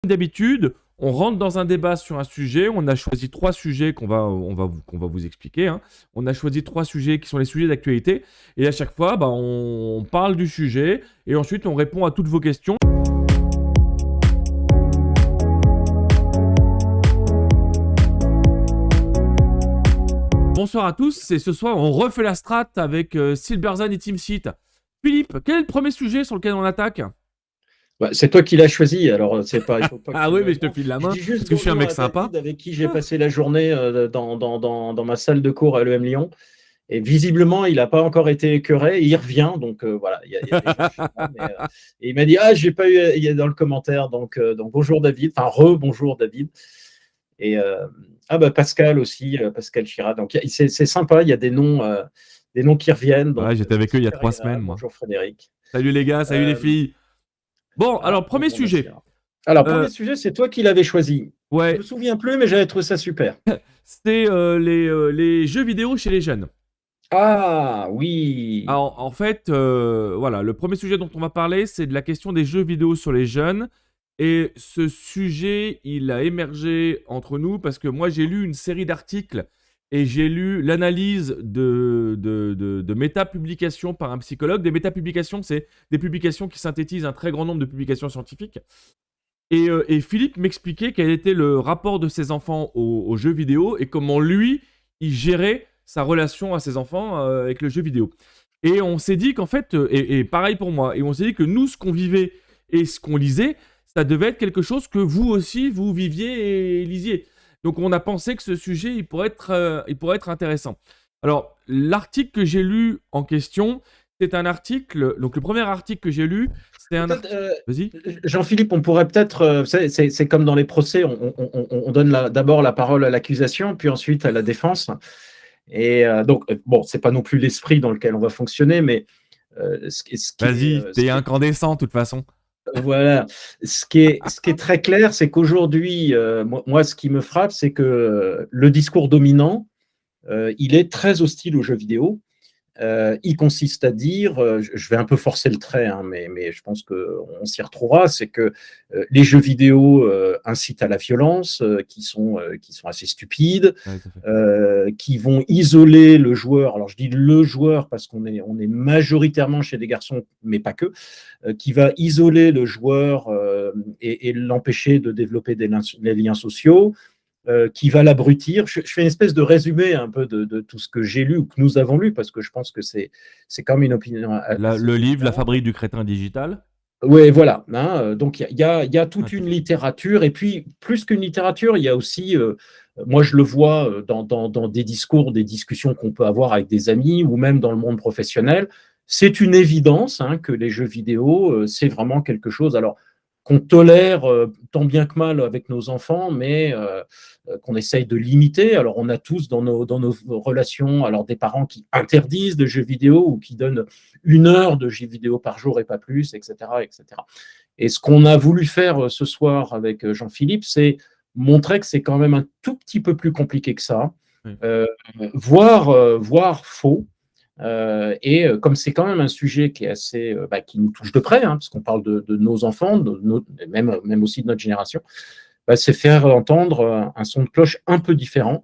d'habitude, on rentre dans un débat sur un sujet. On a choisi 3 sujets qu'on va vous expliquer, hein. On a choisi 3 sujets qui sont les sujets d'actualité. Et à chaque fois, on parle du sujet et ensuite on répond à toutes vos questions. Bonsoir à tous, et ce soir on refait la strat avec Silberzan et TeamSeat. Philippe, quel est le premier sujet sur lequel on attaque? Bah, c'est toi qui l'as choisi, alors c'est pas. Il faut pas que Ah tu oui, me. mais je te Bon, file la je main, dis juste parce que je suis un bonjour mec à sympa. David, avec qui j'ai passé la journée dans ma salle de cours à l'EM Lyon. Et visiblement, il n'a pas encore été écœuré. Il revient, donc voilà, il y a des gens chez moi. Et il m'a dit, j'ai pas eu, il y a dans le commentaire, donc bonjour David, enfin rebonjour David. Et Pascal aussi, Pascal Chira. Donc c'est sympa, il y a des noms qui reviennent, Ouais, donc j'étais c'est avec eux il y a super 3 semaines, agréable. moi. Bonjour Frédéric. Salut les gars, salut les Euh, filles. Bon, alors, premier Bonjour sujet. Nassira. Alors, Euh, premier sujet, c'est toi qui l'avais choisi. Je me ouais, souviens plus, mais j'avais trouvé ça super. c'est les jeux vidéo chez les jeunes. Ah oui. Alors, en fait, voilà, le premier sujet dont on va parler, c'est de la question des jeux vidéo sur les jeunes. Et ce sujet, il a émergé entre nous parce que moi, j'ai lu une série d'articles et j'ai lu l'analyse de méta-publications par un psychologue. Des méta-publications, c'est des publications qui synthétisent un très grand nombre de publications scientifiques. Et Philippe m'expliquait quel était le rapport de ses enfants aux jeux vidéo et comment lui, il gérait sa relation à ses enfants avec le jeu vidéo. Et on s'est dit qu'en fait, et pareil pour moi, et on s'est dit que nous, ce qu'on vivait et ce qu'on lisait, ça devait être quelque chose que vous aussi, vous viviez et lisiez. Donc on a pensé que ce sujet, il pourrait être intéressant. Alors, l'article que j'ai lu en question, c'est un article, donc le premier article que j'ai lu, c'est un article... Vas-y. Jean-Philippe, on pourrait peut-être, c'est comme dans les procès, on donne d'abord la parole à l'accusation, puis ensuite à la défense. Et donc, bon, c'est pas non plus l'esprit dans lequel on va fonctionner, mais Vas-y, t'es incandescent de toute façon. Voilà. Ce qui est très clair, c'est qu'aujourd'hui, moi, ce qui me frappe, c'est que le discours dominant, il est très hostile aux jeux vidéo. Il consiste à dire, je vais un peu forcer le trait, hein, mais je pense qu'on s'y retrouvera, c'est que les jeux vidéo incitent à la violence, qui sont assez stupides, Ouais, qui vont isoler le joueur. Alors je dis le joueur parce qu'on est majoritairement chez des garçons, mais pas que, qui va isoler le joueur et l'empêcher de développer des liens sociaux. Qui va l'abrutir. Je fais une espèce de résumé un peu de tout ce que j'ai lu ou que nous avons lu, parce que je pense que c'est quand même une opinion assez le livre, La différente. fabrique du crétin digital. Oui, voilà. Hein, donc, il y a toute une littérature. Et puis, plus qu'une littérature, il y a aussi, moi, je le vois dans des discours, des discussions qu'on peut avoir avec des amis ou même dans le monde professionnel. C'est une évidence que les jeux vidéo, c'est vraiment quelque chose. Alors, qu'on tolère tant bien que mal avec nos enfants, mais qu'on essaye de limiter. Alors, on a tous dans nos relations, alors des parents qui interdisent de jeux vidéo ou qui donnent 1 heure de jeux vidéo par jour et pas plus, etc., etc. Et ce qu'on a voulu faire ce soir avec Jean-Philippe, c'est montrer que c'est quand même un tout petit peu plus compliqué que ça, Oui. voire faux. Et comme c'est quand même un sujet qui est assez, qui nous touche de près, parce qu'on parle de nos enfants, même aussi de notre génération, c'est faire entendre un son de cloche un peu différent.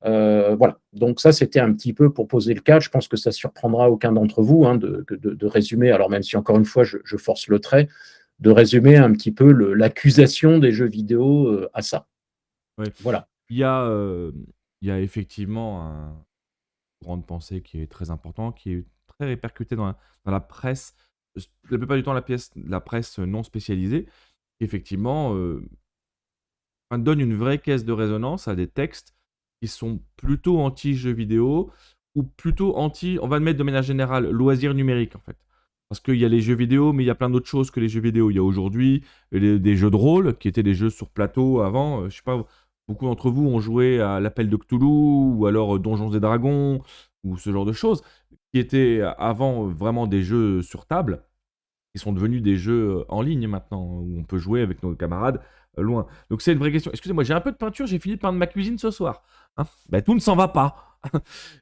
Voilà. Donc ça, c'était un petit peu pour poser le cadre. Je pense que ça surprendra aucun d'entre vous de résumer. Alors même si encore une fois, je force le trait, de résumer un petit peu l'accusation des jeux vidéo à ça. Ouais. Voilà. Il y a effectivement un courant de pensée qui est très important, qui est très répercuté dans la presse, la plupart du temps la presse non spécialisée, qui effectivement donne une vraie caisse de résonance à des textes qui sont plutôt anti-jeux vidéo ou plutôt anti, on va le mettre de manière générale, loisirs numériques en fait. Parce qu'il y a les jeux vidéo, mais il y a plein d'autres choses que les jeux vidéo. Il y a aujourd'hui des jeux de rôle qui étaient des jeux sur plateau avant. Je sais pas, beaucoup d'entre vous ont joué à l'Appel de Cthulhu ou alors Donjons et Dragons ou ce genre de choses qui étaient avant vraiment des jeux sur table, qui sont devenus des jeux en ligne maintenant, où on peut jouer avec nos camarades loin. Donc c'est une vraie question. Excusez-moi, j'ai un peu de peinture, j'ai fini de peindre ma cuisine ce soir. Hein, tout ne s'en va pas.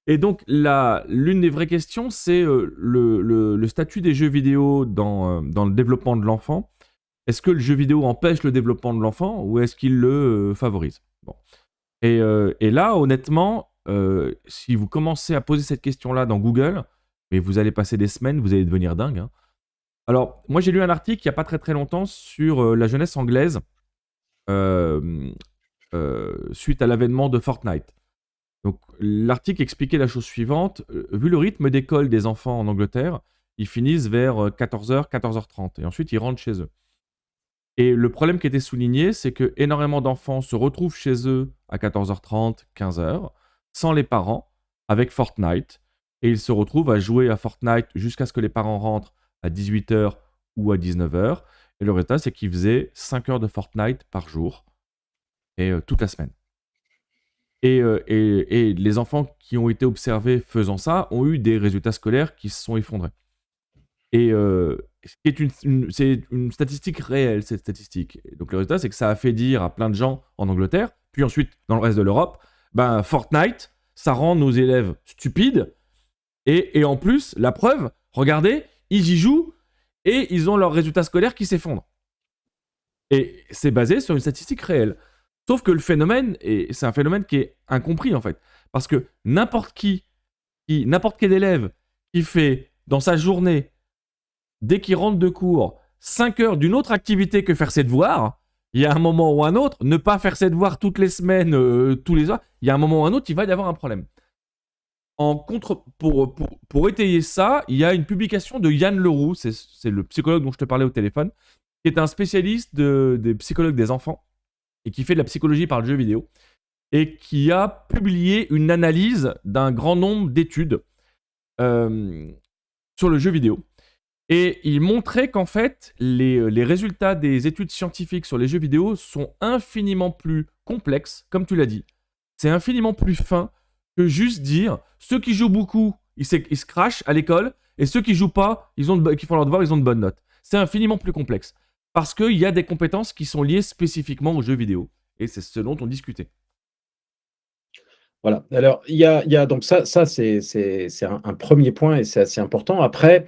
Et donc l'une des vraies questions, c'est le statut des jeux vidéo dans le développement de l'enfant. est-ce que le jeu vidéo empêche le développement de l'enfant ou est-ce qu'il le favorise? Bon. Et là, honnêtement, si vous commencez à poser cette question-là dans Google, mais vous allez passer des semaines, vous allez devenir dingue, hein. Alors, moi, j'ai lu un article il n'y a pas très très longtemps sur la jeunesse anglaise euh, suite à l'avènement de Fortnite. Donc, l'article expliquait la chose suivante. Vu le rythme d'école des enfants en Angleterre, ils finissent vers 14h, 14h30. Et ensuite, ils rentrent chez eux. Et le problème qui était souligné, c'est que énormément d'enfants se retrouvent chez eux à 14h30, 15h, sans les parents, avec Fortnite. Et ils se retrouvent à jouer à Fortnite jusqu'à ce que les parents rentrent à 18h ou à 19h. Et le résultat, c'est qu'ils faisaient 5 heures de Fortnite par jour et toute la semaine. Et les enfants qui ont été observés faisant ça ont eu des résultats scolaires qui se sont effondrés. Et c'est une statistique réelle, cette statistique. Et donc le résultat, c'est que ça a fait dire à plein de gens en Angleterre, puis ensuite dans le reste de l'Europe, ben Fortnite, ça rend nos élèves stupides. Et en plus, la preuve, regardez, ils y jouent et ils ont leurs résultats scolaires qui s'effondrent. Et c'est basé sur une statistique réelle. Sauf que le phénomène, et c'est un phénomène qui est incompris en fait, parce que n'importe quel élève qui fait dans sa journée, dès qu'il rentre de cours, 5 heures d'une autre activité que faire ses devoirs, il y a un moment ou un autre, ne pas faire ses devoirs toutes les semaines, tous les heures, il y a un moment ou un autre, il va y avoir un problème. Pour étayer ça, il y a une publication de Yann Leroux, c'est le psychologue dont je te parlais au téléphone, qui est un spécialiste des psychologues des enfants et qui fait de la psychologie par le jeu vidéo et qui a publié une analyse d'un grand nombre d'études sur le jeu vidéo. Et il montrait qu'en fait, les résultats des études scientifiques sur les jeux vidéo sont infiniment plus complexes, comme tu l'as dit. C'est infiniment plus fin que juste dire ceux qui jouent beaucoup, ils se crachent à l'école, et ceux qui jouent pas, qui font leur devoir, ils ont de bonnes notes. C'est infiniment plus complexe. Parce qu'il y a des compétences qui sont liées spécifiquement aux jeux vidéo. Et c'est ce dont on discutait. Voilà. Alors, il y a donc ça c'est un premier point et c'est assez important. Après,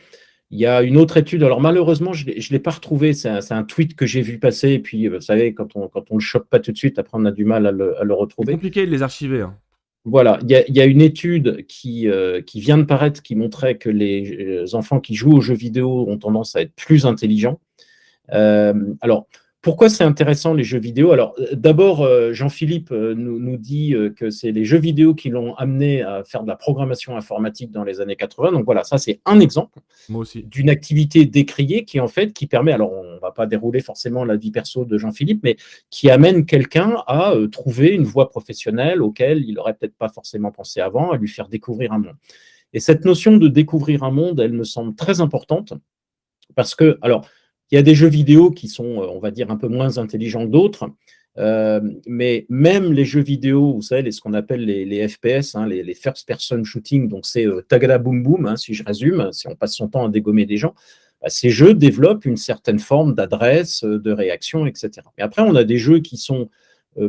il y a une autre étude. Alors, malheureusement, je ne l'ai pas retrouvé. C'est un tweet que j'ai vu passer. Et puis, vous savez, quand on ne le chope pas tout de suite, après, on a du mal à le C'est retrouver. compliqué de les archiver, hein. Voilà, il y a une étude qui vient de paraître qui montrait que les enfants qui jouent aux jeux vidéo ont tendance à être plus intelligents. Alors, pourquoi c'est intéressant les jeux vidéo? Alors, d'abord, Jean-Philippe nous dit que c'est les jeux vidéo qui l'ont amené à faire de la programmation informatique dans les années 80. Donc voilà, ça c'est un exemple Moi aussi. d'une activité décriée qui en fait qui permet, alors on ne va pas dérouler forcément la vie perso de Jean-Philippe, mais qui amène quelqu'un à trouver une voie professionnelle auquel il n'aurait peut-être pas forcément pensé avant, à lui faire découvrir un monde. Et cette notion de découvrir un monde, elle me semble très importante parce que, alors, il y a des jeux vidéo qui sont, on va dire, un peu moins intelligents que d'autres, mais même les jeux vidéo, vous savez, ce qu'on appelle les FPS, hein, les first person shooting, donc c'est tagada boum boum, hein, si je résume, si on passe son temps à dégommer des gens, bah, ces jeux développent une certaine forme d'adresse, de réaction, etc. Mais après, on a des jeux qui sont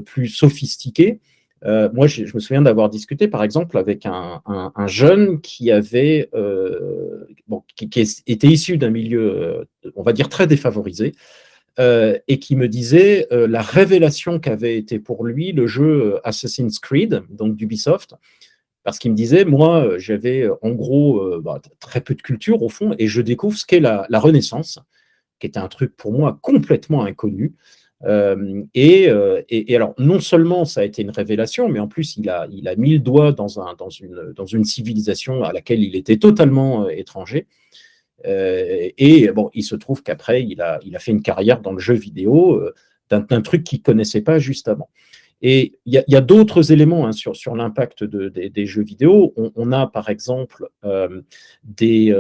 plus sophistiqués. Moi, je me souviens d'avoir discuté, par exemple, avec un jeune qui avait, qui était issu d'un milieu, on va dire, très défavorisé, et qui me disait la révélation qu'avait été pour lui le jeu Assassin's Creed, donc d'Ubisoft, parce qu'il me disait, moi, j'avais en gros très peu de culture au fond, et je découvre ce qu'est la Renaissance, qui était un truc pour moi complètement inconnu. Et alors, non seulement ça a été une révélation, mais en plus, il a mis le doigt dans une civilisation à laquelle il était totalement étranger. Et bon, il se trouve qu'après, il a fait une carrière dans le jeu vidéo d'un truc qu'il ne connaissait pas juste avant. Et il y a d'autres éléments hein, sur l'impact des jeux vidéo. On a par exemple des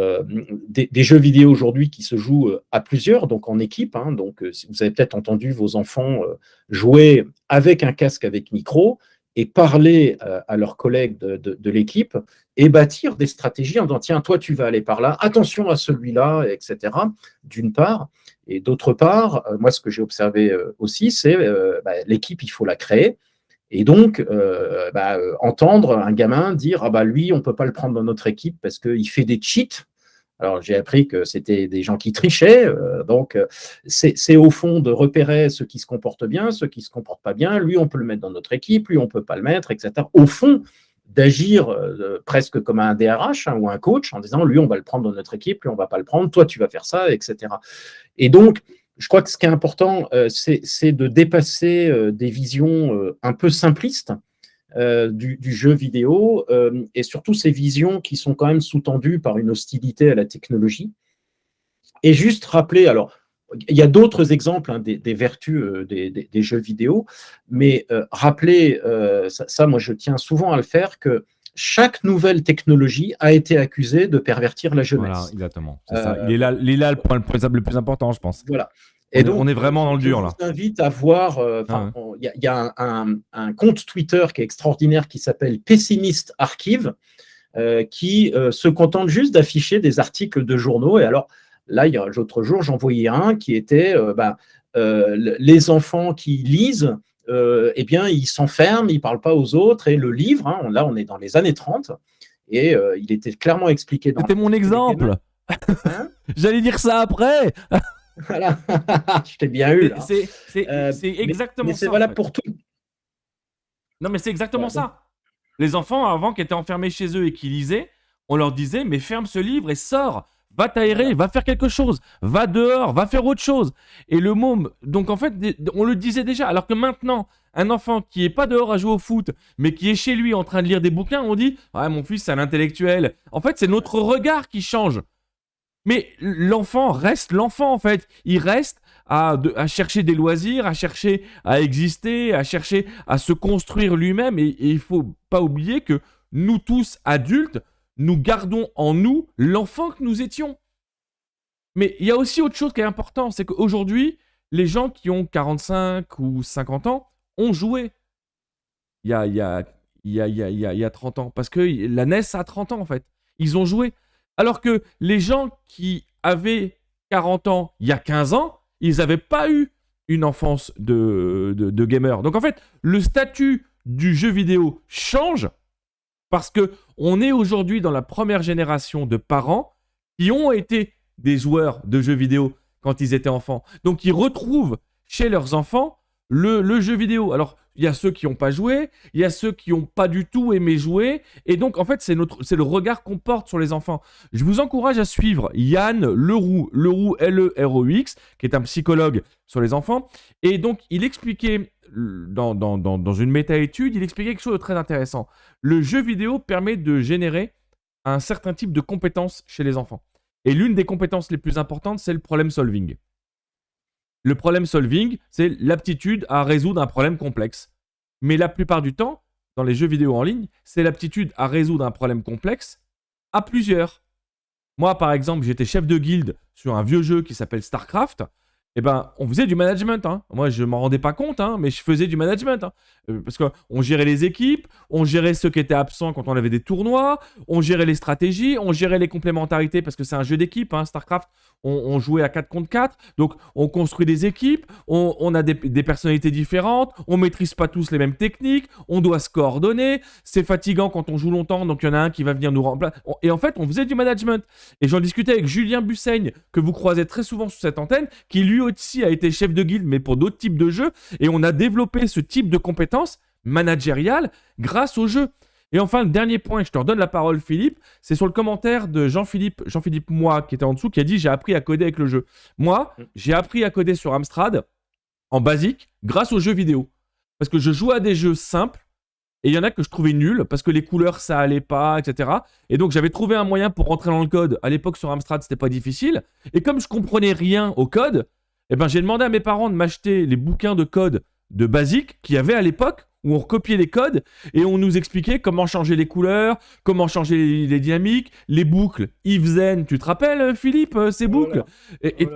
jeux vidéo aujourd'hui qui se jouent à plusieurs, donc en équipe. Hein, donc, vous avez peut-être entendu vos enfants jouer avec un casque avec micro et parler à leurs collègues de l'équipe et bâtir des stratégies en disant tiens, toi, tu vas aller par là, attention à celui-là, etc. D'une part. Et d'autre part, moi, ce que j'ai observé aussi, c'est l'équipe, il faut la créer. Et donc, entendre un gamin dire ah bah lui, on ne peut pas le prendre dans notre équipe parce qu'il fait des cheats. Alors, j'ai appris que c'était des gens qui trichaient. Donc, c'est au fond de repérer ceux qui se comportent bien, ceux qui ne se comportent pas bien. Lui, on peut le mettre dans notre équipe, lui, on ne peut pas le mettre, etc. Au fond, d'agir presque comme un DRH ou un coach en disant, lui, on va le prendre dans notre équipe, lui, on ne va pas le prendre, toi, tu vas faire ça, etc. Et donc, je crois que ce qui est important, c'est de dépasser des visions un peu simplistes du jeu vidéo et surtout ces visions qui sont quand même sous-tendues par une hostilité à la technologie. Et juste rappeler, alors, il y a d'autres exemples hein, des vertus des jeux vidéo, mais rappeler, ça, moi je tiens souvent à le faire, que chaque nouvelle technologie a été accusée de pervertir la jeunesse. Voilà, exactement. C'est ça. Il est là le point le plus important, je pense. Voilà. Et donc, on est vraiment dans le dur, là. Je vous invite à voir, il y a un compte Twitter qui est extraordinaire qui s'appelle Pessimist Archive, qui se contente juste d'afficher des articles de journaux. Et alors, là, l'autre jour, j'en voyais un qui était les enfants qui lisent, eh bien, ils s'enferment, ils ne parlent pas aux autres. Et le livre, hein, là, on est dans les années 30, et il était clairement expliqué dans C'était mon exemple. Hein. J'allais dire ça après. Voilà, je t'ai bien eu. C'est exactement ça. Mais c'est valable pour tout. Non, mais c'est exactement ça. Les enfants, avant, qui étaient enfermés chez eux et qui lisaient, on leur disait, mais ferme ce livre et sors. Va t'aérer, va faire quelque chose. Va dehors, va faire autre chose. Et le môme, donc en fait, on le disait déjà. Alors que maintenant, un enfant qui n'est pas dehors à jouer au foot, mais qui est chez lui en train de lire des bouquins, on dit, ah, mon fils, c'est un intellectuel. En fait, c'est notre regard qui change. Mais l'enfant reste l'enfant, en fait. Il reste à chercher des loisirs, à chercher à exister, à chercher à se construire lui-même. Et il ne faut pas oublier que nous tous, adultes, nous gardons en nous l'enfant que nous étions. Mais il y a aussi autre chose qui est important, c'est qu'aujourd'hui, les gens qui ont 45 ou 50 ans ont joué il y a 30 ans. Parce que la NES a 30 ans, en fait. Ils ont joué. Alors que les gens qui avaient 40 ans il y a 15 ans, ils n'avaient pas eu une enfance de gamer. Donc en fait, le statut du jeu vidéo change parce qu'on est aujourd'hui dans la première génération de parents qui ont été des joueurs de jeux vidéo quand ils étaient enfants. Donc ils retrouvent chez leurs enfants le jeu vidéo. Alors, il y a ceux qui n'ont pas joué, il y a ceux qui n'ont pas du tout aimé jouer. Et donc, en fait, c'est le regard qu'on porte sur les enfants. Je vous encourage à suivre Yann Leroux, Leroux, qui est un psychologue sur les enfants. Et donc, il expliquait, dans une méta-étude, il expliquait quelque chose de très intéressant. Le jeu vidéo permet de générer un certain type de compétences chez les enfants. Et l'une des compétences les plus importantes, c'est le problem solving. Le problem solving, c'est l'aptitude à résoudre un problème complexe. Mais la plupart du temps, dans les jeux vidéo en ligne, c'est l'aptitude à résoudre un problème complexe à plusieurs. Moi, par exemple, j'étais chef de guilde sur un vieux jeu qui s'appelle StarCraft. Eh ben, on faisait du management. Hein. Moi, je ne m'en rendais pas compte, hein, mais je faisais du management. Hein. Parce qu'on gérait les équipes, on gérait ceux qui étaient absents quand on avait des tournois, on gérait les stratégies, on gérait les complémentarités parce que c'est un jeu d'équipe, hein, StarCraft. On jouait à 4 contre 4, donc on construit des équipes, on a des personnalités différentes, on maîtrise pas tous les mêmes techniques, on doit se coordonner, c'est fatigant quand on joue longtemps, donc il y en a un qui va venir nous remplacer. Et en fait, on faisait du management. Et j'en discutais avec Julien Busseigne, que vous croisez très souvent sur cette antenne, qui lui aussi a été chef de guilde, mais pour d'autres types de jeux, et on a développé ce type de compétences managériales grâce au jeu. Et enfin, le dernier point, et je te redonne la parole, Philippe, c'est sur le commentaire de Jean-Philippe Moi, qui était en dessous, qui a dit « J'ai appris à coder avec le jeu ». Moi, j'ai appris à coder sur Amstrad, en basique, grâce aux jeux vidéo. Parce que je jouais à des jeux simples, et il y en a que je trouvais nuls, parce que les couleurs, ça allait pas, etc. Et donc, j'avais trouvé un moyen pour rentrer dans le code. À l'époque, sur Amstrad, c'était pas difficile. Et comme je comprenais rien au code, eh ben, j'ai demandé à mes parents de m'acheter les bouquins de code de basique qu'il y avait à l'époque, où on recopiait les codes et on nous expliquait comment changer les couleurs, comment changer les dynamiques, les boucles. If then, tu te rappelles, Philippe, ces boucles? Et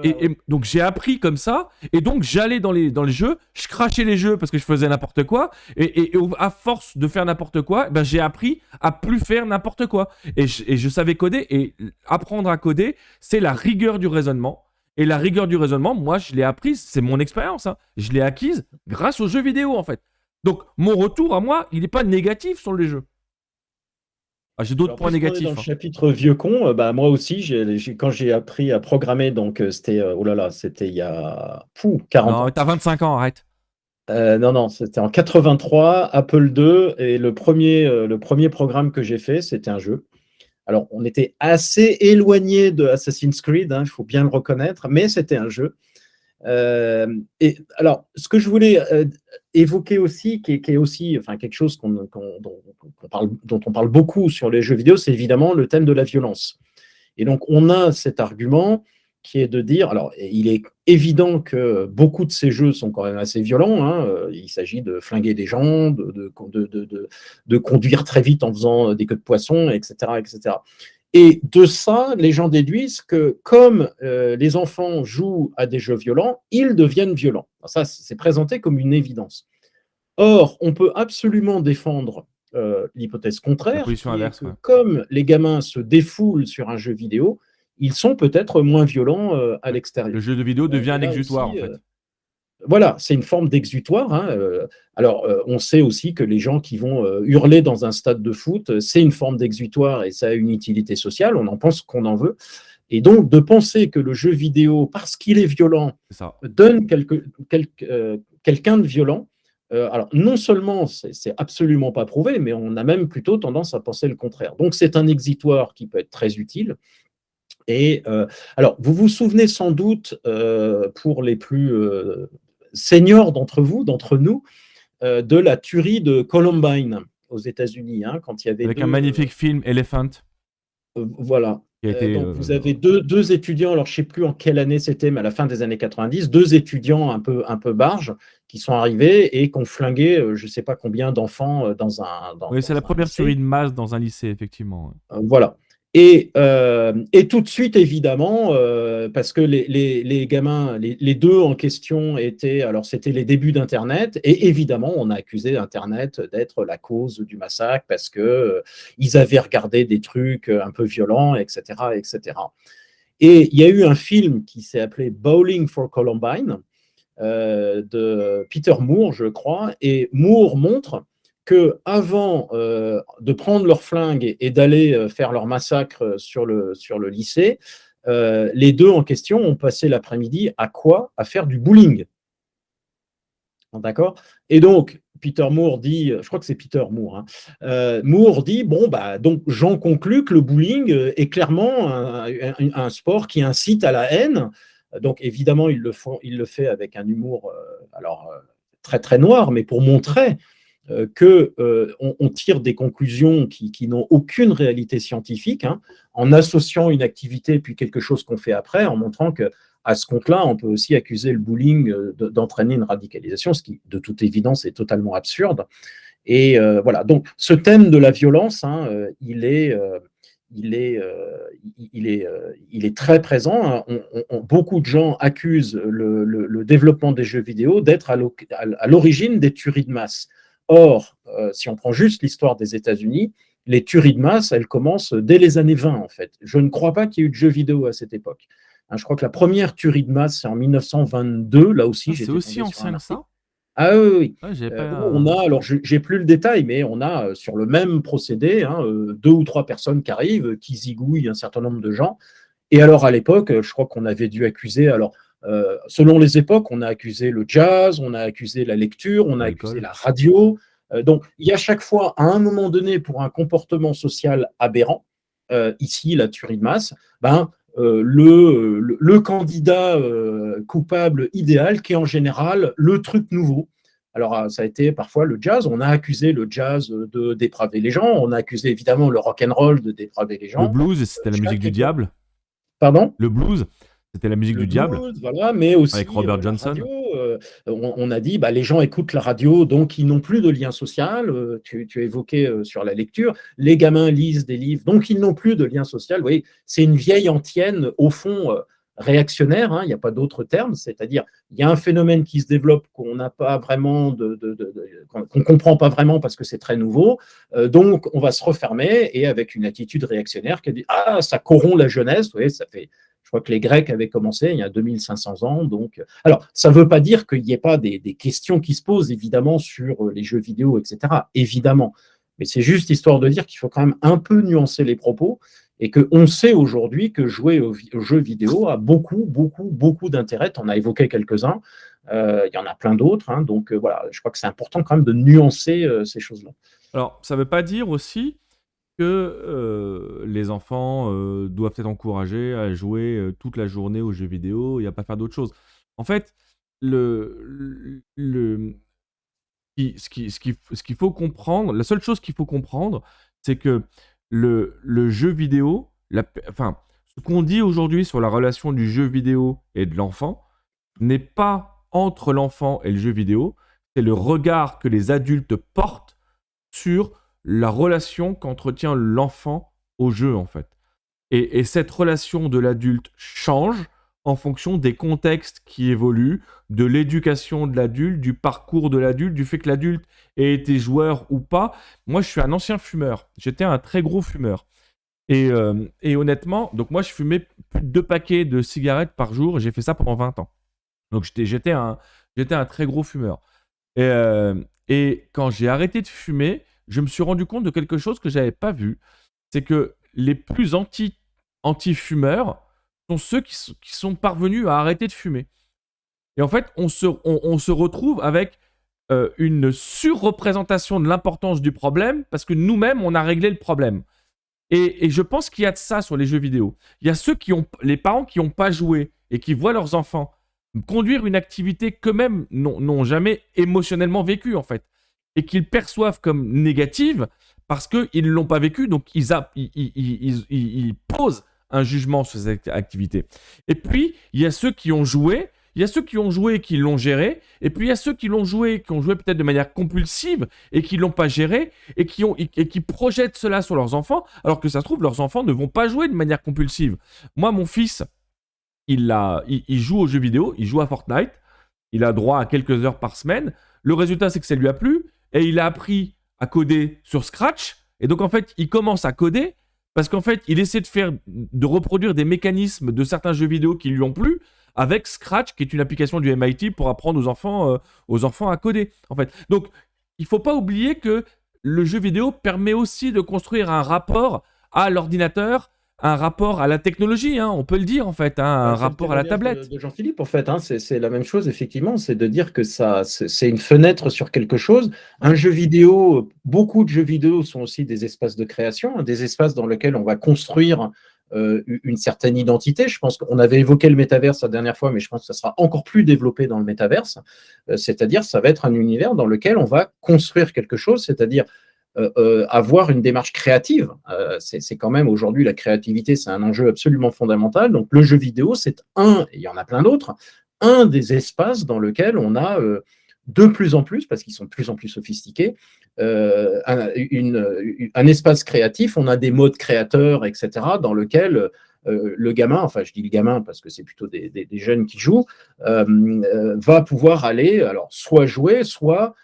donc j'ai appris comme ça, et donc j'allais dans les jeux, je crachais les jeux parce que je faisais n'importe quoi, et à force de faire n'importe quoi, ben, j'ai appris à plus faire n'importe quoi. Et je savais coder, et apprendre à coder, c'est la rigueur du raisonnement. Et la rigueur du raisonnement, moi, je l'ai apprise, c'est mon expérience, hein. Je l'ai acquise grâce aux jeux vidéo, en fait. Donc, mon retour à moi, il n'est pas négatif sur les jeux. Ah, j'ai d'autres Alors, points puisqu'on est dans le négatifs, hein. chapitre vieux con, bah, moi aussi, quand j'ai appris à programmer, donc c'était, oh là là, c'était il y a 40 Non, mais ans. t'as 25 ans, arrête. Non, non, c'était en 83, Apple II, et le premier programme que j'ai fait, c'était un jeu. Alors, on était assez éloigné de Assassin's Creed, hein, il faut bien le reconnaître, mais c'était un jeu. Et alors, ce que je voulais évoquer aussi, qui est aussi enfin, quelque chose dont on parle beaucoup sur les jeux vidéo, c'est évidemment le thème de la violence. Et donc, on a cet argument qui est de dire, alors, il est évident que beaucoup de ces jeux sont quand même assez violents, hein. Il s'agit de flinguer des gens, de conduire très vite en faisant des queues de poisson, etc., etc. Et de ça, les gens déduisent que comme les enfants jouent à des jeux violents, ils deviennent violents. Alors ça, c'est présenté comme une évidence. Or, on peut absolument défendre l'hypothèse La contraire, position qui est inverse, que ouais. comme les gamins se défoulent sur un jeu vidéo, ils sont peut-être moins violents à Ouais. Le l'extérieur. jeu de vidéo devient Et un là exutoire, en aussi, fait. voilà, c'est une forme d'exutoire, hein. Alors, on sait aussi que les gens qui vont hurler dans un stade de foot, c'est une forme d'exutoire et ça a une utilité sociale. On en pense qu'on en veut. Et donc, de penser que le jeu vidéo, parce qu'il est violent, C'est ça. donne quelqu'un de violent, alors non seulement c'est absolument pas prouvé, mais on a même plutôt tendance à penser le contraire. Donc, c'est un exitoire qui peut être très utile. Et alors, vous vous souvenez sans doute, pour les plus seniors d'entre vous, d'entre nous, de la tuerie de Columbine aux États-Unis, hein, quand il y avait Avec un deux, magnifique film, Elephant, voilà. qui a été. Donc, vous avez deux étudiants, alors je ne sais plus en quelle année c'était, mais à la fin des années 90, deux étudiants un peu barges qui sont arrivés et qui ont flingué je ne sais pas combien d'enfants Oui, c'est la dans un première tuerie lycée. de masse dans un lycée, effectivement. Ouais. Voilà. Et tout de suite, évidemment, parce que les gamins, les deux en question étaient, alors c'était les débuts d'Internet, et évidemment, on a accusé Internet d'être la cause du massacre parce que ils avaient regardé des trucs un peu violents, etc., etc. Et il y a eu un film qui s'est appelé Bowling for Columbine, de Peter Moore, je crois, et Moore montre que avant de prendre leur flingue et d'aller faire leur massacre sur le lycée, les deux en question ont passé l'après-midi à quoi? À faire du bowling. D'accord. Et donc, Peter Moore dit, je crois que c'est Peter Moore, hein, Moore dit, bon, bah, donc j'en conclus que le bowling est clairement un sport qui incite à la haine. Donc, évidemment, il le fait avec un humour alors, très, très noir, mais pour montrer qu'on tire des conclusions qui n'ont aucune réalité scientifique, hein, en associant une activité puis quelque chose qu'on fait après, en montrant que à ce compte-là, on peut aussi accuser le bullying d'entraîner une radicalisation, ce qui, de toute évidence, est totalement absurde. Et voilà, donc ce thème de la violence, hein, il est très présent, hein. Beaucoup de gens accusent le développement des jeux vidéo d'être à l'origine des tueries de masse. Or, si on prend juste l'histoire des États-Unis, les tueries de masse, elles commencent dès les années 20, en fait. Je ne crois pas qu'il y ait eu de jeux vidéo à cette époque. Hein, je crois que la première tuerie de masse, c'est en 1922. Là aussi, Ah, c'est j'étais aussi tombé sur ancien un que article. ça? Ah oui, oui, oui. Ouais, j'avais pas. Où on a, alors j'ai plus le détail, mais on a sur le même procédé, hein, deux ou trois personnes qui arrivent, qui zigouillent un certain nombre de gens. Et alors à l'époque, je crois qu'on avait dû accuser, alors selon les époques, on a accusé le jazz, on a accusé la lecture, on a accusé L'alcool. la radio. Donc il y a chaque fois, à un moment donné, pour un comportement social aberrant, ici la tuerie de masse, ben, le candidat coupable idéal qui est en général le truc nouveau. Alors, ça a été parfois le jazz. On a accusé le jazz de dépraver les gens. On a accusé évidemment le rock and roll de dépraver les Le gens. blues, c'était la musique Chaque du époque. diable. Pardon? Le blues, c'était la musique Le du diable, blues, voilà, mais avec aussi Robert la radio. Johnson. On a dit, bah, les gens écoutent la radio, donc ils n'ont plus de lien social. Tu évoquais sur la lecture, les gamins lisent des livres, donc ils n'ont plus de lien social. Vous voyez, c'est une vieille antienne, au fond, réactionnaire, hein, il n'y a pas d'autre terme, c'est-à-dire il y a un phénomène qui se développe qu'on n'a pas vraiment, qu'on ne comprend pas vraiment parce que c'est très nouveau, donc on va se refermer et avec une attitude réactionnaire qui dit, ah, ça corrompt la jeunesse, vous voyez, ça fait. Je crois que les Grecs avaient commencé il y a 2500 ans. Donc, alors, ça ne veut pas dire qu'il n'y ait pas des questions qui se posent, évidemment, sur les jeux vidéo, etc. Évidemment. Mais c'est juste histoire de dire qu'il faut quand même un peu nuancer les propos et qu'on sait aujourd'hui que jouer aux jeux vidéo a beaucoup, beaucoup, beaucoup d'intérêt. Tu en as évoqué quelques-uns. Il y en a plein d'autres. Hein, donc voilà, je crois que c'est important quand même de nuancer ces choses-là. Alors, ça veut pas dire aussi que, les enfants, doivent être encouragés à jouer, toute la journée aux jeux vidéo et à pas faire d'autres choses. En fait, le ce qu'il faut comprendre, la seule chose qu'il faut comprendre, c'est que le jeu vidéo, enfin, ce qu'on dit aujourd'hui sur la relation du jeu vidéo et de l'enfant n'est pas entre l'enfant et le jeu vidéo, c'est le regard que les adultes portent sur la relation qu'entretient l'enfant au jeu, en fait. Et cette relation de l'adulte change en fonction des contextes qui évoluent, de l'éducation de l'adulte, du parcours de l'adulte, du fait que l'adulte ait été joueur ou pas. Moi, je suis un ancien fumeur. J'étais un très gros fumeur. Et honnêtement, donc moi, je fumais plus de 2 paquets de cigarettes par jour et j'ai fait ça pendant 20 ans. Donc j'étais un très gros fumeur. Et quand j'ai arrêté de fumer, je me suis rendu compte de quelque chose que j'avais pas vu. C'est que les plus anti-fumeurs sont ceux qui sont parvenus à arrêter de fumer. Et en fait, on se retrouve avec une surreprésentation de l'importance du problème parce que nous-mêmes, on a réglé le problème. Et je pense qu'il y a de ça sur les jeux vidéo. Il y a les parents qui n'ont pas joué et qui voient leurs enfants conduire une activité qu'eux-mêmes n'ont jamais émotionnellement vécue, en fait, et qu'ils perçoivent comme négative parce qu'ils ne l'ont pas vécu, donc ils posent un jugement sur cette activité. Et puis, il y a ceux qui ont joué, il y a ceux qui ont joué et qui l'ont géré, et puis il y a ceux qui l'ont joué, qui ont joué peut-être de manière compulsive et qui ne l'ont pas géré, et qui projettent cela sur leurs enfants, alors que ça se trouve, leurs enfants ne vont pas jouer de manière compulsive. Moi, mon fils, il joue aux jeux vidéo, il joue à Fortnite, il a droit à quelques heures par semaine. Le résultat, c'est que ça lui a plu, et il a appris à coder sur Scratch, et donc en fait, il commence à coder, parce qu'en fait, il essaie de reproduire des mécanismes de certains jeux vidéo qui lui ont plu, avec Scratch, qui est une application du MIT pour apprendre aux enfants à coder, en fait. Donc, il ne faut pas oublier que le jeu vidéo permet aussi de construire un rapport à l'ordinateur, un rapport à la technologie, hein, on peut le dire en fait, hein, un C'est le rapport à la témoignage tablette. de Jean-Philippe, en fait. Hein. C'est la même chose, effectivement. C'est de dire que c'est une fenêtre sur quelque chose. Un jeu vidéo, beaucoup de jeux vidéo sont aussi des espaces de création, hein, des espaces dans lesquels on va construire une certaine identité. Je pense qu'on avait évoqué le métaverse la dernière fois, mais je pense que ça sera encore plus développé dans le métaverse. C'est-à-dire, ça va être un univers dans lequel on va construire quelque chose, c'est-à-dire avoir une démarche créative. C'est quand même aujourd'hui la créativité, c'est un enjeu absolument fondamental. Donc le jeu vidéo, c'est il y en a plein d'autres, un des espaces dans lequel on a de plus en plus, parce qu'ils sont de plus en plus sophistiqués, un espace créatif, on a des modes créateurs, etc., dans lequel le gamin, enfin je dis le gamin parce que c'est plutôt des jeunes qui jouent, va pouvoir aller, alors soit jouer, soit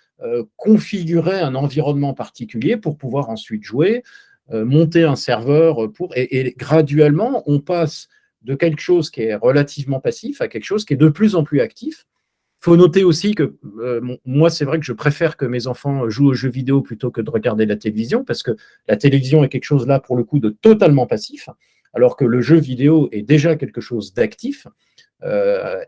configurer un environnement particulier pour pouvoir ensuite jouer, monter un serveur et graduellement, on passe de quelque chose qui est relativement passif à quelque chose qui est de plus en plus actif. Il faut noter aussi que moi, c'est vrai que je préfère que mes enfants jouent aux jeux vidéo plutôt que de regarder la télévision, parce que la télévision est quelque chose là, pour le coup, de totalement passif, alors que le jeu vidéo est déjà quelque chose d'actif.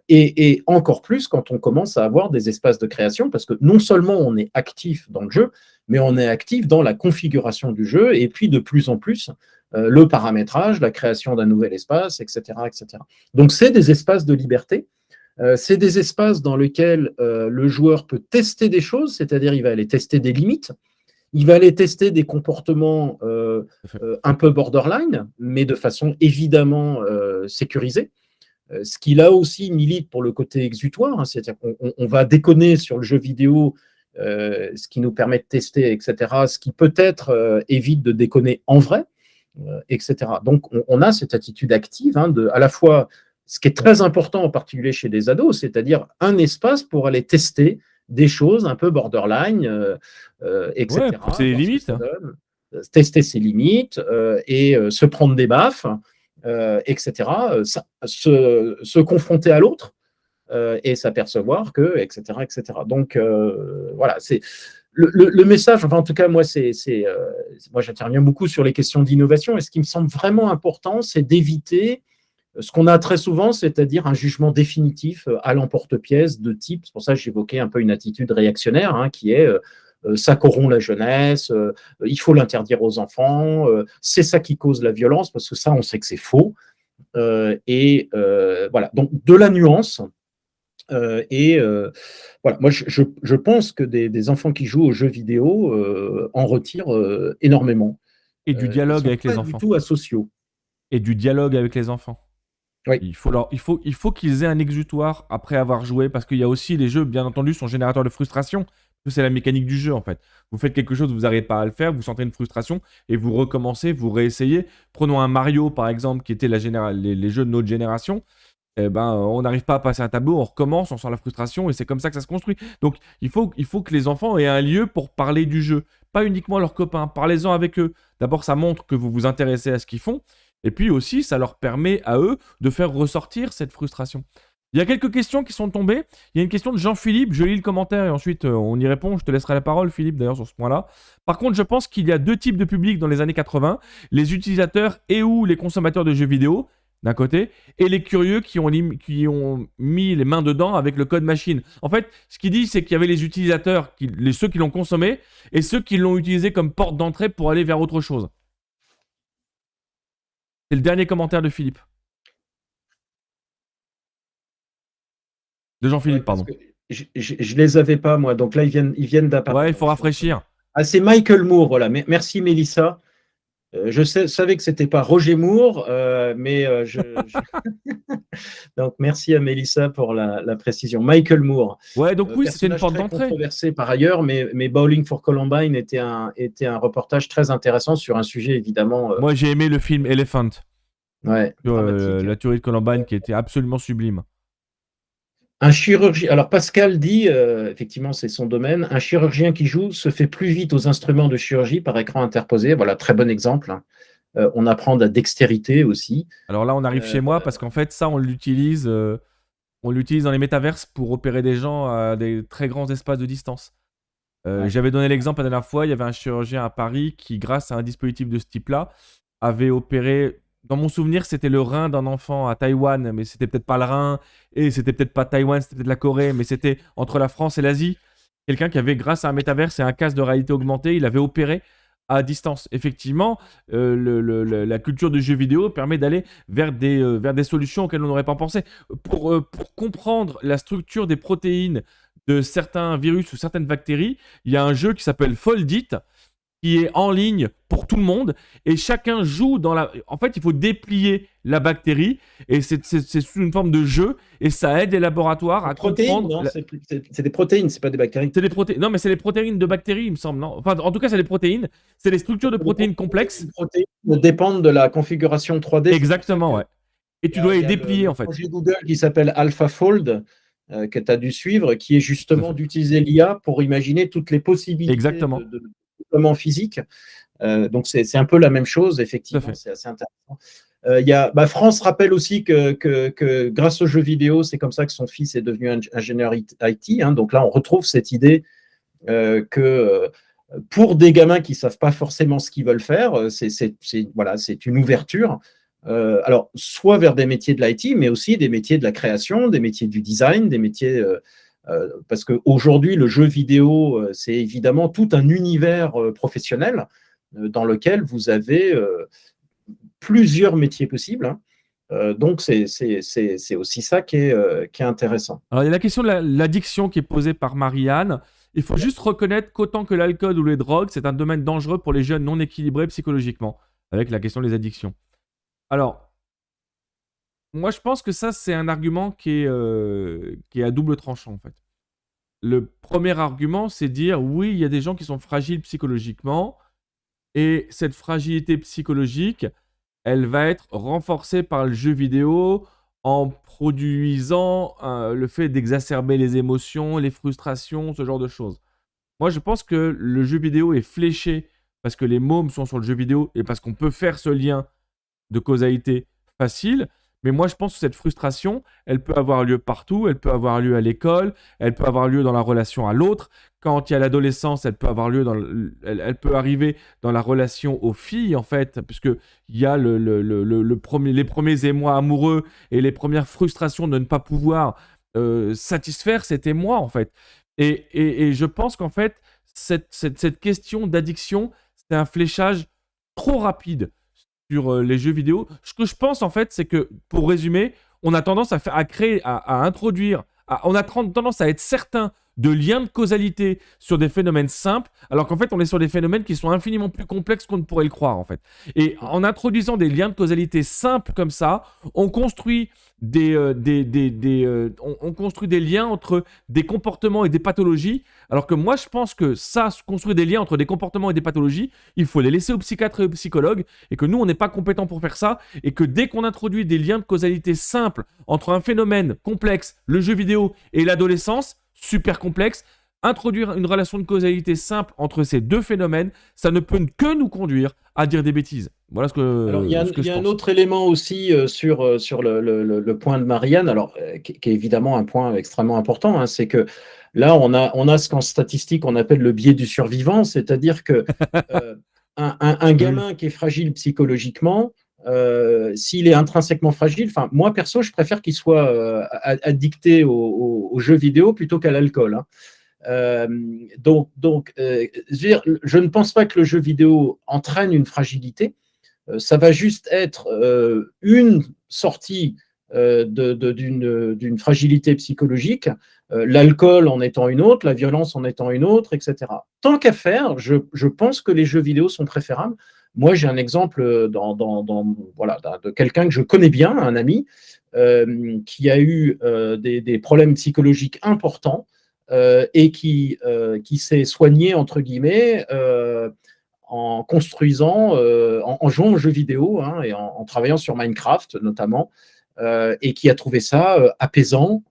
Et encore plus quand on commence à avoir des espaces de création, parce que non seulement on est actif dans le jeu, mais on est actif dans la configuration du jeu, et puis de plus en plus, le paramétrage, la création d'un nouvel espace, etc., etc. Donc c'est des espaces de liberté, c'est des espaces dans lesquels le joueur peut tester des choses, c'est-à-dire il va aller tester des limites, il va aller tester des comportements un peu borderline, mais de façon évidemment sécurisée. Ce qui là aussi milite pour le côté exutoire, hein, c'est-à-dire qu'on va déconner sur le jeu vidéo, ce qui nous permet de tester, etc., ce qui peut-être évite de déconner en vrai, etc. Donc on a cette attitude active, hein, à la fois ce qui est très important en particulier chez les ados, c'est-à-dire un espace pour aller tester des choses un peu borderline, Ouais, etc., pousser les voir ce que limites, ça hein. donne, tester ses limites et se prendre des baffes, etc., se confronter à l'autre et s'apercevoir que, etc., etc. Donc, voilà, le message, enfin, en tout cas, moi, moi, j'interviens beaucoup sur les questions d'innovation, et ce qui me semble vraiment important, c'est d'éviter ce qu'on a très souvent, c'est-à-dire un jugement définitif à l'emporte-pièce de type, c'est pour ça que j'évoquais un peu une attitude réactionnaire, hein, qui est ça corrompt la jeunesse, il faut l'interdire aux enfants, c'est ça qui cause la violence, parce que ça, on sait que c'est faux. Voilà, donc de la nuance. Voilà, moi, je pense que des enfants qui jouent aux jeux vidéo en retirent énormément. Et du Ils ne dialogue sont avec les pas du enfants. tout asociaux. Et du dialogue avec les enfants. Oui. Il faut qu'ils aient un exutoire après avoir joué, parce qu'il y a aussi les jeux, bien entendu, sont générateurs de frustration. Parce que c'est la mécanique du jeu, en fait. Vous faites quelque chose, vous n'arrivez pas à le faire, vous sentez une frustration, et vous recommencez, vous réessayez. Prenons un Mario, par exemple, qui était les jeux de notre génération. Eh ben, on n'arrive pas à passer un tableau, on recommence, on sent la frustration, et c'est comme ça que ça se construit. Donc, il faut que les enfants aient un lieu pour parler du jeu. Pas uniquement leurs copains, parlez-en avec eux. D'abord, ça montre que vous vous intéressez à ce qu'ils font, et puis aussi, ça leur permet à eux de faire ressortir cette frustration. Il y a quelques questions qui sont tombées. Il y a une question de Jean-Philippe, je lis le commentaire et ensuite on y répond. Je te laisserai la parole, Philippe, d'ailleurs, sur ce point-là. Par contre, je pense qu'il y a deux types de publics dans les années 80. Les utilisateurs et ou les consommateurs de jeux vidéo, d'un côté, et les curieux qui ont mis les mains dedans avec le code machine. En fait, ce qu'il dit, c'est qu'il y avait les utilisateurs, ceux qui l'ont consommé, et ceux qui l'ont utilisé comme porte d'entrée pour aller vers autre chose. C'est le dernier commentaire de Philippe. De Jean-Philippe, pardon. Je les avais pas, moi. Donc là, ils viennent d'apparaître. Ouais, il faut rafraîchir. Ah, c'est Michael Moore, voilà. Merci, Mélissa. Je savais que c'était pas Roger Moore, mais donc merci à Mélissa pour la précision. Michael Moore. Ouais, donc oui, c'était une porte d'entrée. Controversé par ailleurs, mais Bowling for Columbine était un reportage très intéressant sur un sujet évidemment. Moi, j'ai aimé le film Elephant. Ouais. Sur la tuerie de Columbine qui était absolument sublime. Un chirurgien, alors Pascal dit, effectivement c'est son domaine, un chirurgien qui joue se fait plus vite aux instruments de chirurgie par écran interposé. Voilà, très bon exemple. On apprend de la dextérité aussi. Alors là, on arrive chez moi parce qu'en fait, ça, on l'utilise dans les métaverses pour opérer des gens à des très grands espaces de distance. J'avais donné l'exemple la dernière fois, il y avait un chirurgien à Paris qui, grâce à un dispositif de ce type-là, avait opéré... Dans mon souvenir, c'était le rein d'un enfant à Taïwan, mais c'était peut-être pas le rein, et c'était peut-être pas Taïwan, c'était peut-être la Corée, mais c'était entre la France et l'Asie. Quelqu'un qui avait, grâce à un métaverse et un casque de réalité augmentée, il avait opéré à distance. Effectivement, la culture du jeu vidéo permet d'aller vers des solutions auxquelles on n'aurait pas pensé. Pour comprendre la structure des protéines de certains virus ou certaines bactéries, il y a un jeu qui s'appelle Foldit, qui est en ligne pour tout le monde, et chacun joue dans la... En fait, il faut déplier la bactérie, et c'est sous une forme de jeu, et ça aide les laboratoires à comprendre... Non, c'est des protéines, c'est pas des bactéries. Non, mais c'est les protéines de bactéries, il me semble, non? Enfin, en tout cas, c'est les protéines. C'est les structures de protéines complexes. Les protéines dépendent de la configuration 3D. Exactement, ouais. Et tu dois les déplier, en fait. Il y a un projet Google qui s'appelle AlphaFold, que tu as dû suivre, qui est justement d'utiliser l'IA pour imaginer toutes les possibilités de déploiement physique. Donc, c'est un peu la même chose, effectivement, c'est assez intéressant. France rappelle aussi que grâce aux jeux vidéo, c'est comme ça que son fils est devenu ingénieur IT. Hein. Donc là, on retrouve cette idée que pour des gamins qui ne savent pas forcément ce qu'ils veulent faire, c'est une ouverture. Alors, soit vers des métiers de l'IT, mais aussi des métiers de la création, des métiers du design, des métiers... parce qu'aujourd'hui, le jeu vidéo, c'est évidemment tout un univers professionnel dans lequel vous avez plusieurs métiers possibles. Hein. Donc, c'est aussi ça qui est intéressant. Alors, il y a la question de l'addiction qui est posée par Marianne. Il faut juste reconnaître qu'autant que l'alcool ou les drogues, c'est un domaine dangereux pour les jeunes non équilibrés psychologiquement, avec la question des addictions. Alors, moi, je pense que ça, c'est un argument qui est à double tranchant, en fait. Le premier argument, c'est dire, oui, il y a des gens qui sont fragiles psychologiquement, et cette fragilité psychologique, elle va être renforcée par le jeu vidéo en produisant le fait d'exacerber les émotions, les frustrations, ce genre de choses. Moi, je pense que le jeu vidéo est fléché parce que les mômes sont sur le jeu vidéo et parce qu'on peut faire ce lien de causalité facile, Mais moi, je pense que cette frustration, elle peut avoir lieu partout. Elle peut avoir lieu à l'école. Elle peut avoir lieu dans la relation à l'autre. Quand il y a l'adolescence, elle peut avoir lieu elle peut arriver dans la relation aux filles, en fait, puisque il y a les premiers émois amoureux et les premières frustrations de ne pas pouvoir satisfaire cet émoi, en fait. Et je pense qu'en fait, cette question d'addiction, c'est un fléchage trop rapide sur les jeux vidéo. Ce que je pense, en fait, c'est que, pour résumer, on a tendance à introduire, on a tendance à être certain de liens de causalité sur des phénomènes simples, alors qu'en fait, on est sur des phénomènes qui sont infiniment plus complexes qu'on ne pourrait le croire, en fait. Et en introduisant des liens de causalité simples comme ça, on construit on construit des liens entre des comportements et des pathologies, alors que moi, je pense que ça, construire des liens entre des comportements et des pathologies, il faut les laisser aux psychiatres et aux psychologues, et que nous, on n'est pas compétents pour faire ça, et que dès qu'on introduit des liens de causalité simples entre un phénomène complexe, le jeu vidéo, et l'adolescence, super complexe, introduire une relation de causalité simple entre ces deux phénomènes, ça ne peut que nous conduire à dire des bêtises. Voilà Alors, il y a, ce que il y je a un pense. autre élément aussi sur le point de Marianne, alors, qui est évidemment un point extrêmement important, hein, c'est que là, on a ce qu'en statistique, on appelle le biais du survivant, c'est-à-dire que un Oui. gamin qui est fragile psychologiquement, s'il est intrinsèquement fragile, enfin, moi, perso, je préfère qu'il soit addicté aux jeux vidéo plutôt qu'à l'alcool, hein. Je veux dire, je ne pense pas que le jeu vidéo entraîne une fragilité. Ça va juste être une sortie d'une fragilité psychologique, l'alcool en étant une autre, la violence en étant une autre, etc. Tant qu'à faire, je pense que les jeux vidéo sont préférables. Moi, j'ai un exemple voilà, de quelqu'un que je connais bien, un ami, qui a eu des problèmes psychologiques importants et qui s'est soigné, entre guillemets, en construisant, en jouant aux jeux vidéo, hein, et en travaillant sur Minecraft notamment, et qui a trouvé ça apaisant.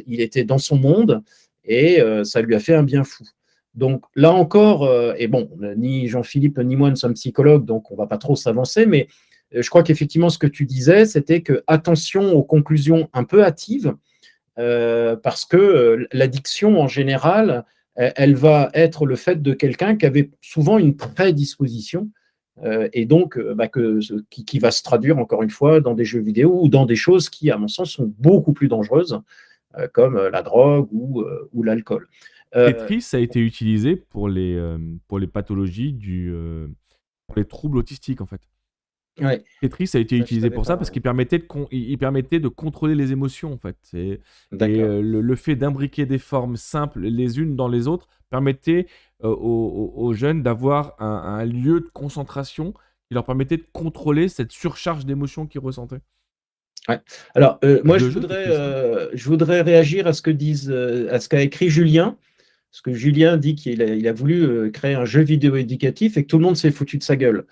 Il était dans son monde et ça lui a fait un bien fou. Donc là encore, et bon, ni Jean-Philippe ni moi ne sommes psychologues, donc on ne va pas trop s'avancer, mais je crois qu'effectivement ce que tu disais, c'était que attention aux conclusions un peu hâtives, parce que l'addiction en général, elle va être le fait de quelqu'un qui avait souvent une prédisposition, et donc qui va se traduire encore une fois dans des jeux vidéo ou dans des choses qui, à mon sens, sont beaucoup plus dangereuses, comme la drogue ou l'alcool. Tetris a été utilisé pour les pathologies pour les troubles autistiques, en fait. Ouais, Tetris a été ça je utilisé savais pour ça pas. parce qu'il permettait il permettait de contrôler les émotions, en fait. D'accord. Le fait d'imbriquer des formes simples les unes dans les autres permettait aux jeunes d'avoir un lieu de concentration qui leur permettait de contrôler cette surcharge d'émotions qu'ils ressentaient. Ouais. Alors, moi, Le jeu Tetris, hein. je voudrais réagir à à ce qu'a écrit Julien, parce que Julien dit qu'il a voulu créer un jeu vidéo éducatif et que tout le monde s'est foutu de sa gueule.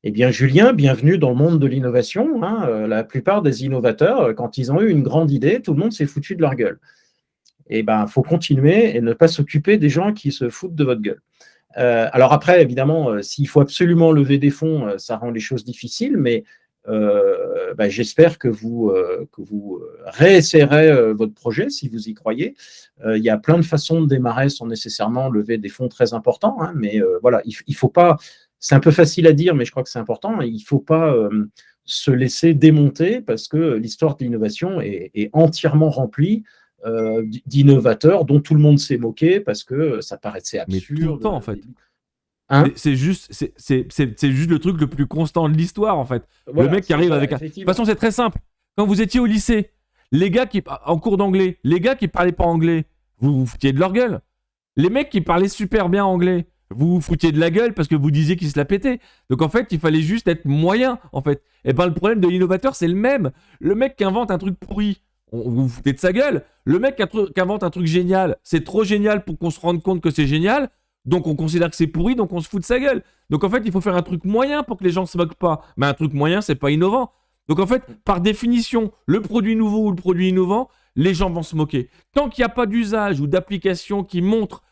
Eh bien, Julien, bienvenue dans le monde de l'innovation, hein. La plupart des innovateurs, quand ils ont eu une grande idée, tout le monde s'est foutu de leur gueule. Eh bien, il faut continuer et ne pas s'occuper des gens qui se foutent de votre gueule. Alors après, évidemment, s'il faut absolument lever des fonds, ça rend les choses difficiles, mais j'espère que vous réessayerez votre projet si vous y croyez. Il y a plein de façons de démarrer sans nécessairement lever des fonds très importants, hein, mais voilà, il faut pas. C'est un peu facile à dire, mais je crois que c'est important. Il ne faut pas se laisser démonter parce que l'histoire de l'innovation est entièrement remplie d'innovateurs dont tout le monde s'est moqué parce que ça paraissait Mais tout le absurde. temps, en fait. Hein. C'est juste le truc le plus constant de l'histoire, en fait. Le Voilà, mec qui arrive voilà, avec un... De toute effectivement. façon, c'est très simple. Quand vous étiez au lycée, les gars qui... En cours d'anglais, les gars qui parlaient pas anglais, vous vous foutiez de leur gueule. Les mecs qui parlaient super bien anglais, vous vous foutiez de la gueule parce que vous disiez qu'ils se la pétaient. Donc en fait, il fallait juste être moyen, en fait. Et ben le problème de l'innovateur, c'est le même. Le mec qui invente un truc pourri, vous vous foutez de sa gueule. Le mec qui invente un truc génial, c'est trop génial pour qu'on se rende compte que c'est génial. Donc on considère que c'est pourri, donc on se fout de sa gueule. Donc en fait, il faut faire un truc moyen pour que les gens se moquent pas. Mais un truc moyen, c'est pas innovant. Donc en fait, par définition, le produit nouveau ou le produit innovant, les gens vont se moquer. Tant qu'il n'y a pas d'usage ou d'application qui montre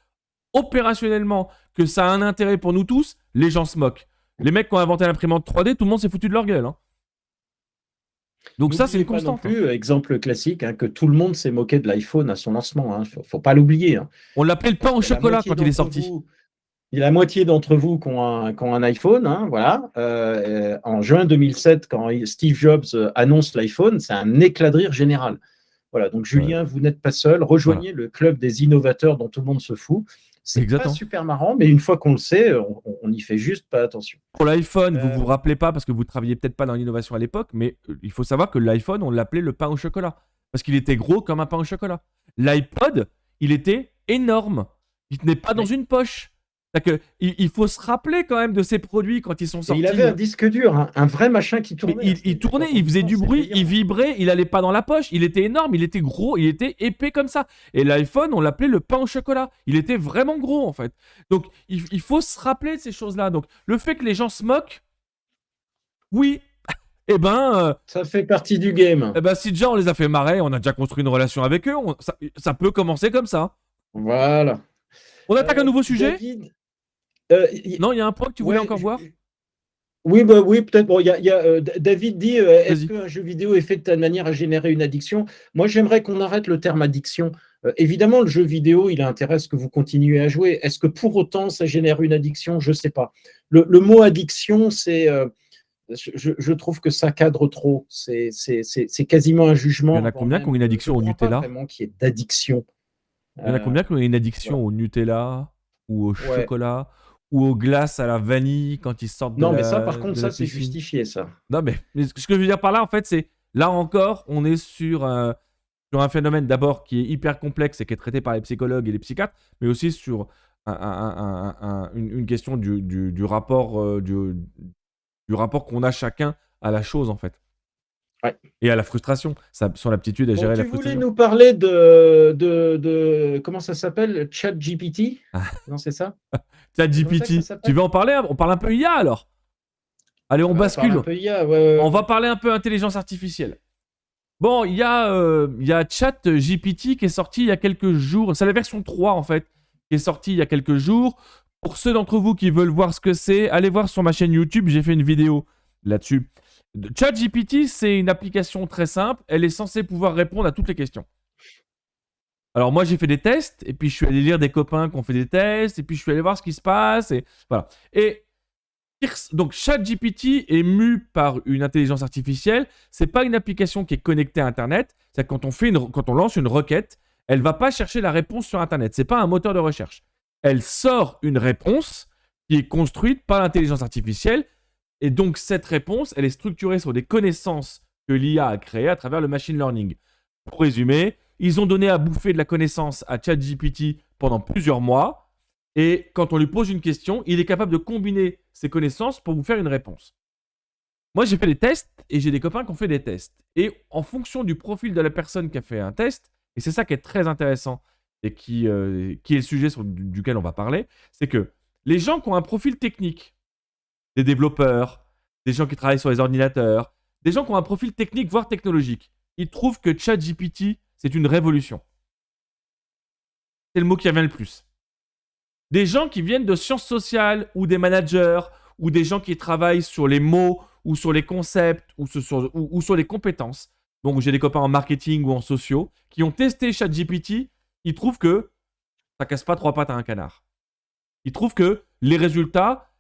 opérationnellement que ça a un intérêt pour nous tous, les gens se moquent. Les mecs qui ont inventé l'imprimante 3D, tout le monde s'est foutu de leur gueule, hein. Donc ça, c'est N'oubliez une pas non constante, hein. plus, exemple classique, hein, que tout le monde s'est moqué de l'iPhone à son lancement. Il ne faut pas l'oublier. Hein. On l'appelait le pain au Il y a la chocolat moitié quand il est d'entre sorti. vous, il y a la moitié d'entre vous qui ont un iPhone. Hein, voilà. En juin 2007, quand Steve Jobs annonce l'iPhone, c'est un éclat de rire général. Voilà, donc Ouais, Julien, vous n'êtes pas seul. voilà, Rejoignez le club des innovateurs dont tout le monde se fout. C'est pas exactement. super marrant, mais une fois qu'on le sait, on n'y fait juste pas attention. Pour l'iPhone, vous Euh, vous rappelez pas parce que vous travailliez peut-être pas dans l'innovation à l'époque, mais il faut savoir que l'iPhone, on l'appelait le pain au chocolat parce qu'il était gros comme un pain au chocolat. L'iPod, il était énorme. Il tenait pas dans oui. une poche. C'est-à-dire que il faut se rappeler quand même de ces produits quand ils sont Et il avait sortis, un hein. disque dur, hein, un vrai machin qui Mais tournait. il tournait, Quand on il y faisait du pense, c'est bruit, il délirant. vibrait, il allait pas dans la poche, il était énorme, il était gros, il était épais comme ça. Et l'iPhone, on l'appelait le pain au chocolat. Il était vraiment gros en fait. Donc il faut se rappeler de ces choses-là. Donc le fait que les gens se moquent, oui, eh ben, Ça fait partie du game. si déjà on les a fait marrer, on a déjà construit une relation avec eux, ça peut commencer comme ça. Voilà. On attaque un nouveau sujet. David, Non, il y a un point que tu voulais ouais, encore voir. oui, bah, oui, peut-être. Bon, David dit est-ce Vas-y. qu'un jeu vidéo est fait de telle manière à générer une addiction? Moi, j'aimerais qu'on arrête le terme addiction. Évidemment, le jeu vidéo, il a intérêt à ce que vous continuez à jouer. Est-ce que pour autant, ça génère une addiction? Je ne sais pas. Le mot addiction, je trouve que ça cadre trop. C'est quasiment un Il y en jugement a avant combien qui ont même une de. Je addiction ne au crois pas Nutella? vraiment qu'il y ait d'addiction. Il y en a Euh, combien qui ont une voilà. addiction au Nutella ou au Ouais. chocolat ou aux glaces à la vanille quand ils sortent Non, mais ça, par contre, de la ça, c'est piscine? justifié, ça. Non, mais ce que je veux dire par là, en fait, c'est là encore, on est sur un phénomène d'abord qui est hyper complexe et qui est traité par les psychologues et les psychiatres, mais aussi sur une question du rapport, du rapport qu'on a chacun à la chose, en fait, Ouais. et à la frustration, son aptitude à Bon, gérer la tu voulais frustration. nous parler comment ça s'appelle? ChatGPT? Non, c'est ça? C'est comme ça que ça ChatGPT, tu s'appelle? veux en parler? On parle un peu IA alors? Allez, on On parle un bascule. peu IA, ouais, On ouais. va parler un peu intelligence artificielle. Bon, il y a ChatGPT qui est sorti il y a quelques jours. C'est la version 3 en fait, qui est sortie il y a quelques jours. Pour ceux d'entre vous qui veulent voir ce que c'est, allez voir sur ma chaîne YouTube, j'ai fait une vidéo là-dessus. ChatGPT, c'est une application très simple. Elle est censée pouvoir répondre à toutes les questions. Alors moi, j'ai fait des tests, et puis je suis allé lire des copains qui ont fait des tests, et puis je suis allé voir ce qui se passe, et voilà. Et donc ChatGPT est mu par une intelligence artificielle. C'est pas une application qui est connectée à Internet. C'est quand quand on lance une requête, elle va pas chercher la réponse sur Internet. C'est pas un moteur de recherche. Elle sort une réponse qui est construite par l'intelligence artificielle. Et donc cette réponse, elle est structurée sur des connaissances que l'IA a créées à travers le machine learning. Pour résumer, ils ont donné à bouffer de la connaissance à ChatGPT pendant plusieurs mois. Et quand on lui pose une question, il est capable de combiner ses connaissances pour vous faire une réponse. Moi, j'ai fait des tests et j'ai des copains qui ont fait des tests. Et en fonction du profil de la personne qui a fait un test, et c'est ça qui est très intéressant et qui est le sujet duquel on va parler, c'est que les gens qui ont un profil technique, des développeurs, des gens qui travaillent sur les ordinateurs, des gens qui ont un profil technique, voire technologique, ils trouvent que ChatGPT, c'est une révolution. C'est le mot qui revient le plus. Des gens qui viennent de sciences sociales ou des managers ou des gens qui travaillent sur les mots ou sur les concepts ou sur les compétences. Donc j'ai des copains en marketing ou en sociaux qui ont testé ChatGPT. Ils trouvent que ça casse pas trois pattes à un canard. Ils trouvent que les résultats,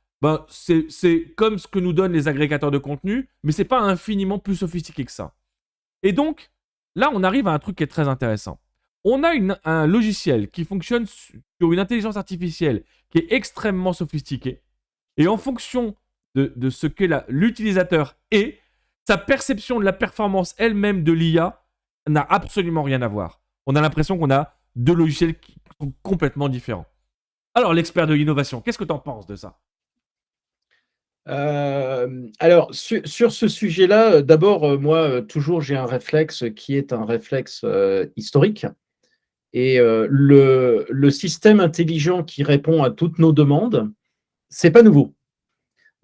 c'est comme ce que nous donnent les agrégateurs de contenu, mais c'est pas infiniment plus sophistiqué que ça. Et donc, là, on arrive à un truc qui est très intéressant. On a un logiciel qui fonctionne sur une intelligence artificielle qui est extrêmement sophistiquée. Et en fonction de ce que l'utilisateur est, sa perception de la performance elle-même de l'IA n'a absolument rien à voir. On a l'impression qu'on a deux logiciels qui sont complètement différents. Alors, l'expert de l'innovation, qu'est-ce que tu en penses de ça? Alors, sur ce sujet-là, d'abord, moi, toujours, j'ai un réflexe qui est un réflexe historique. Et le système intelligent qui répond à toutes nos demandes, c'est pas nouveau.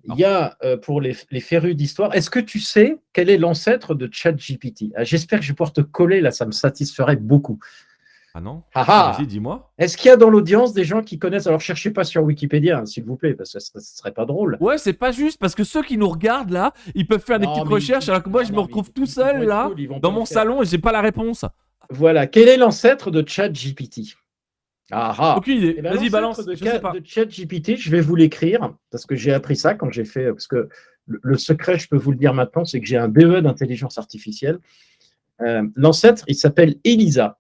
Il Non. y a, pour les férus d'histoire, est-ce que tu sais quel est l'ancêtre de ChatGPT? J'espère que je vais pouvoir te coller, là, ça me satisferait beaucoup. Ah non? Ah Vas-y, ah! dis-moi. Est-ce qu'il y a dans l'audience des gens qui connaissent? Alors, cherchez pas sur Wikipédia, hein, s'il vous plaît, parce que ce serait pas drôle. Ouais, c'est pas juste parce que ceux qui nous regardent là, ils peuvent faire des Non, petites mais recherches alors que moi non, je me non, mais retrouve tout ils vont seul être là cool, ils vont dans pas le mon faire. salon et j'ai pas la réponse. Voilà. Quel est l'ancêtre de ChatGPT? Ah ah! Aucune Eh idée. bien, Vas-y, l'ancêtre balance. Je sais de pas. ChatGPT, je vais vous l'écrire, parce que j'ai appris ça quand j'ai fait. Parce que le secret, je peux vous le dire maintenant, c'est que j'ai un BE d'intelligence artificielle. L'ancêtre, il s'appelle ELISA.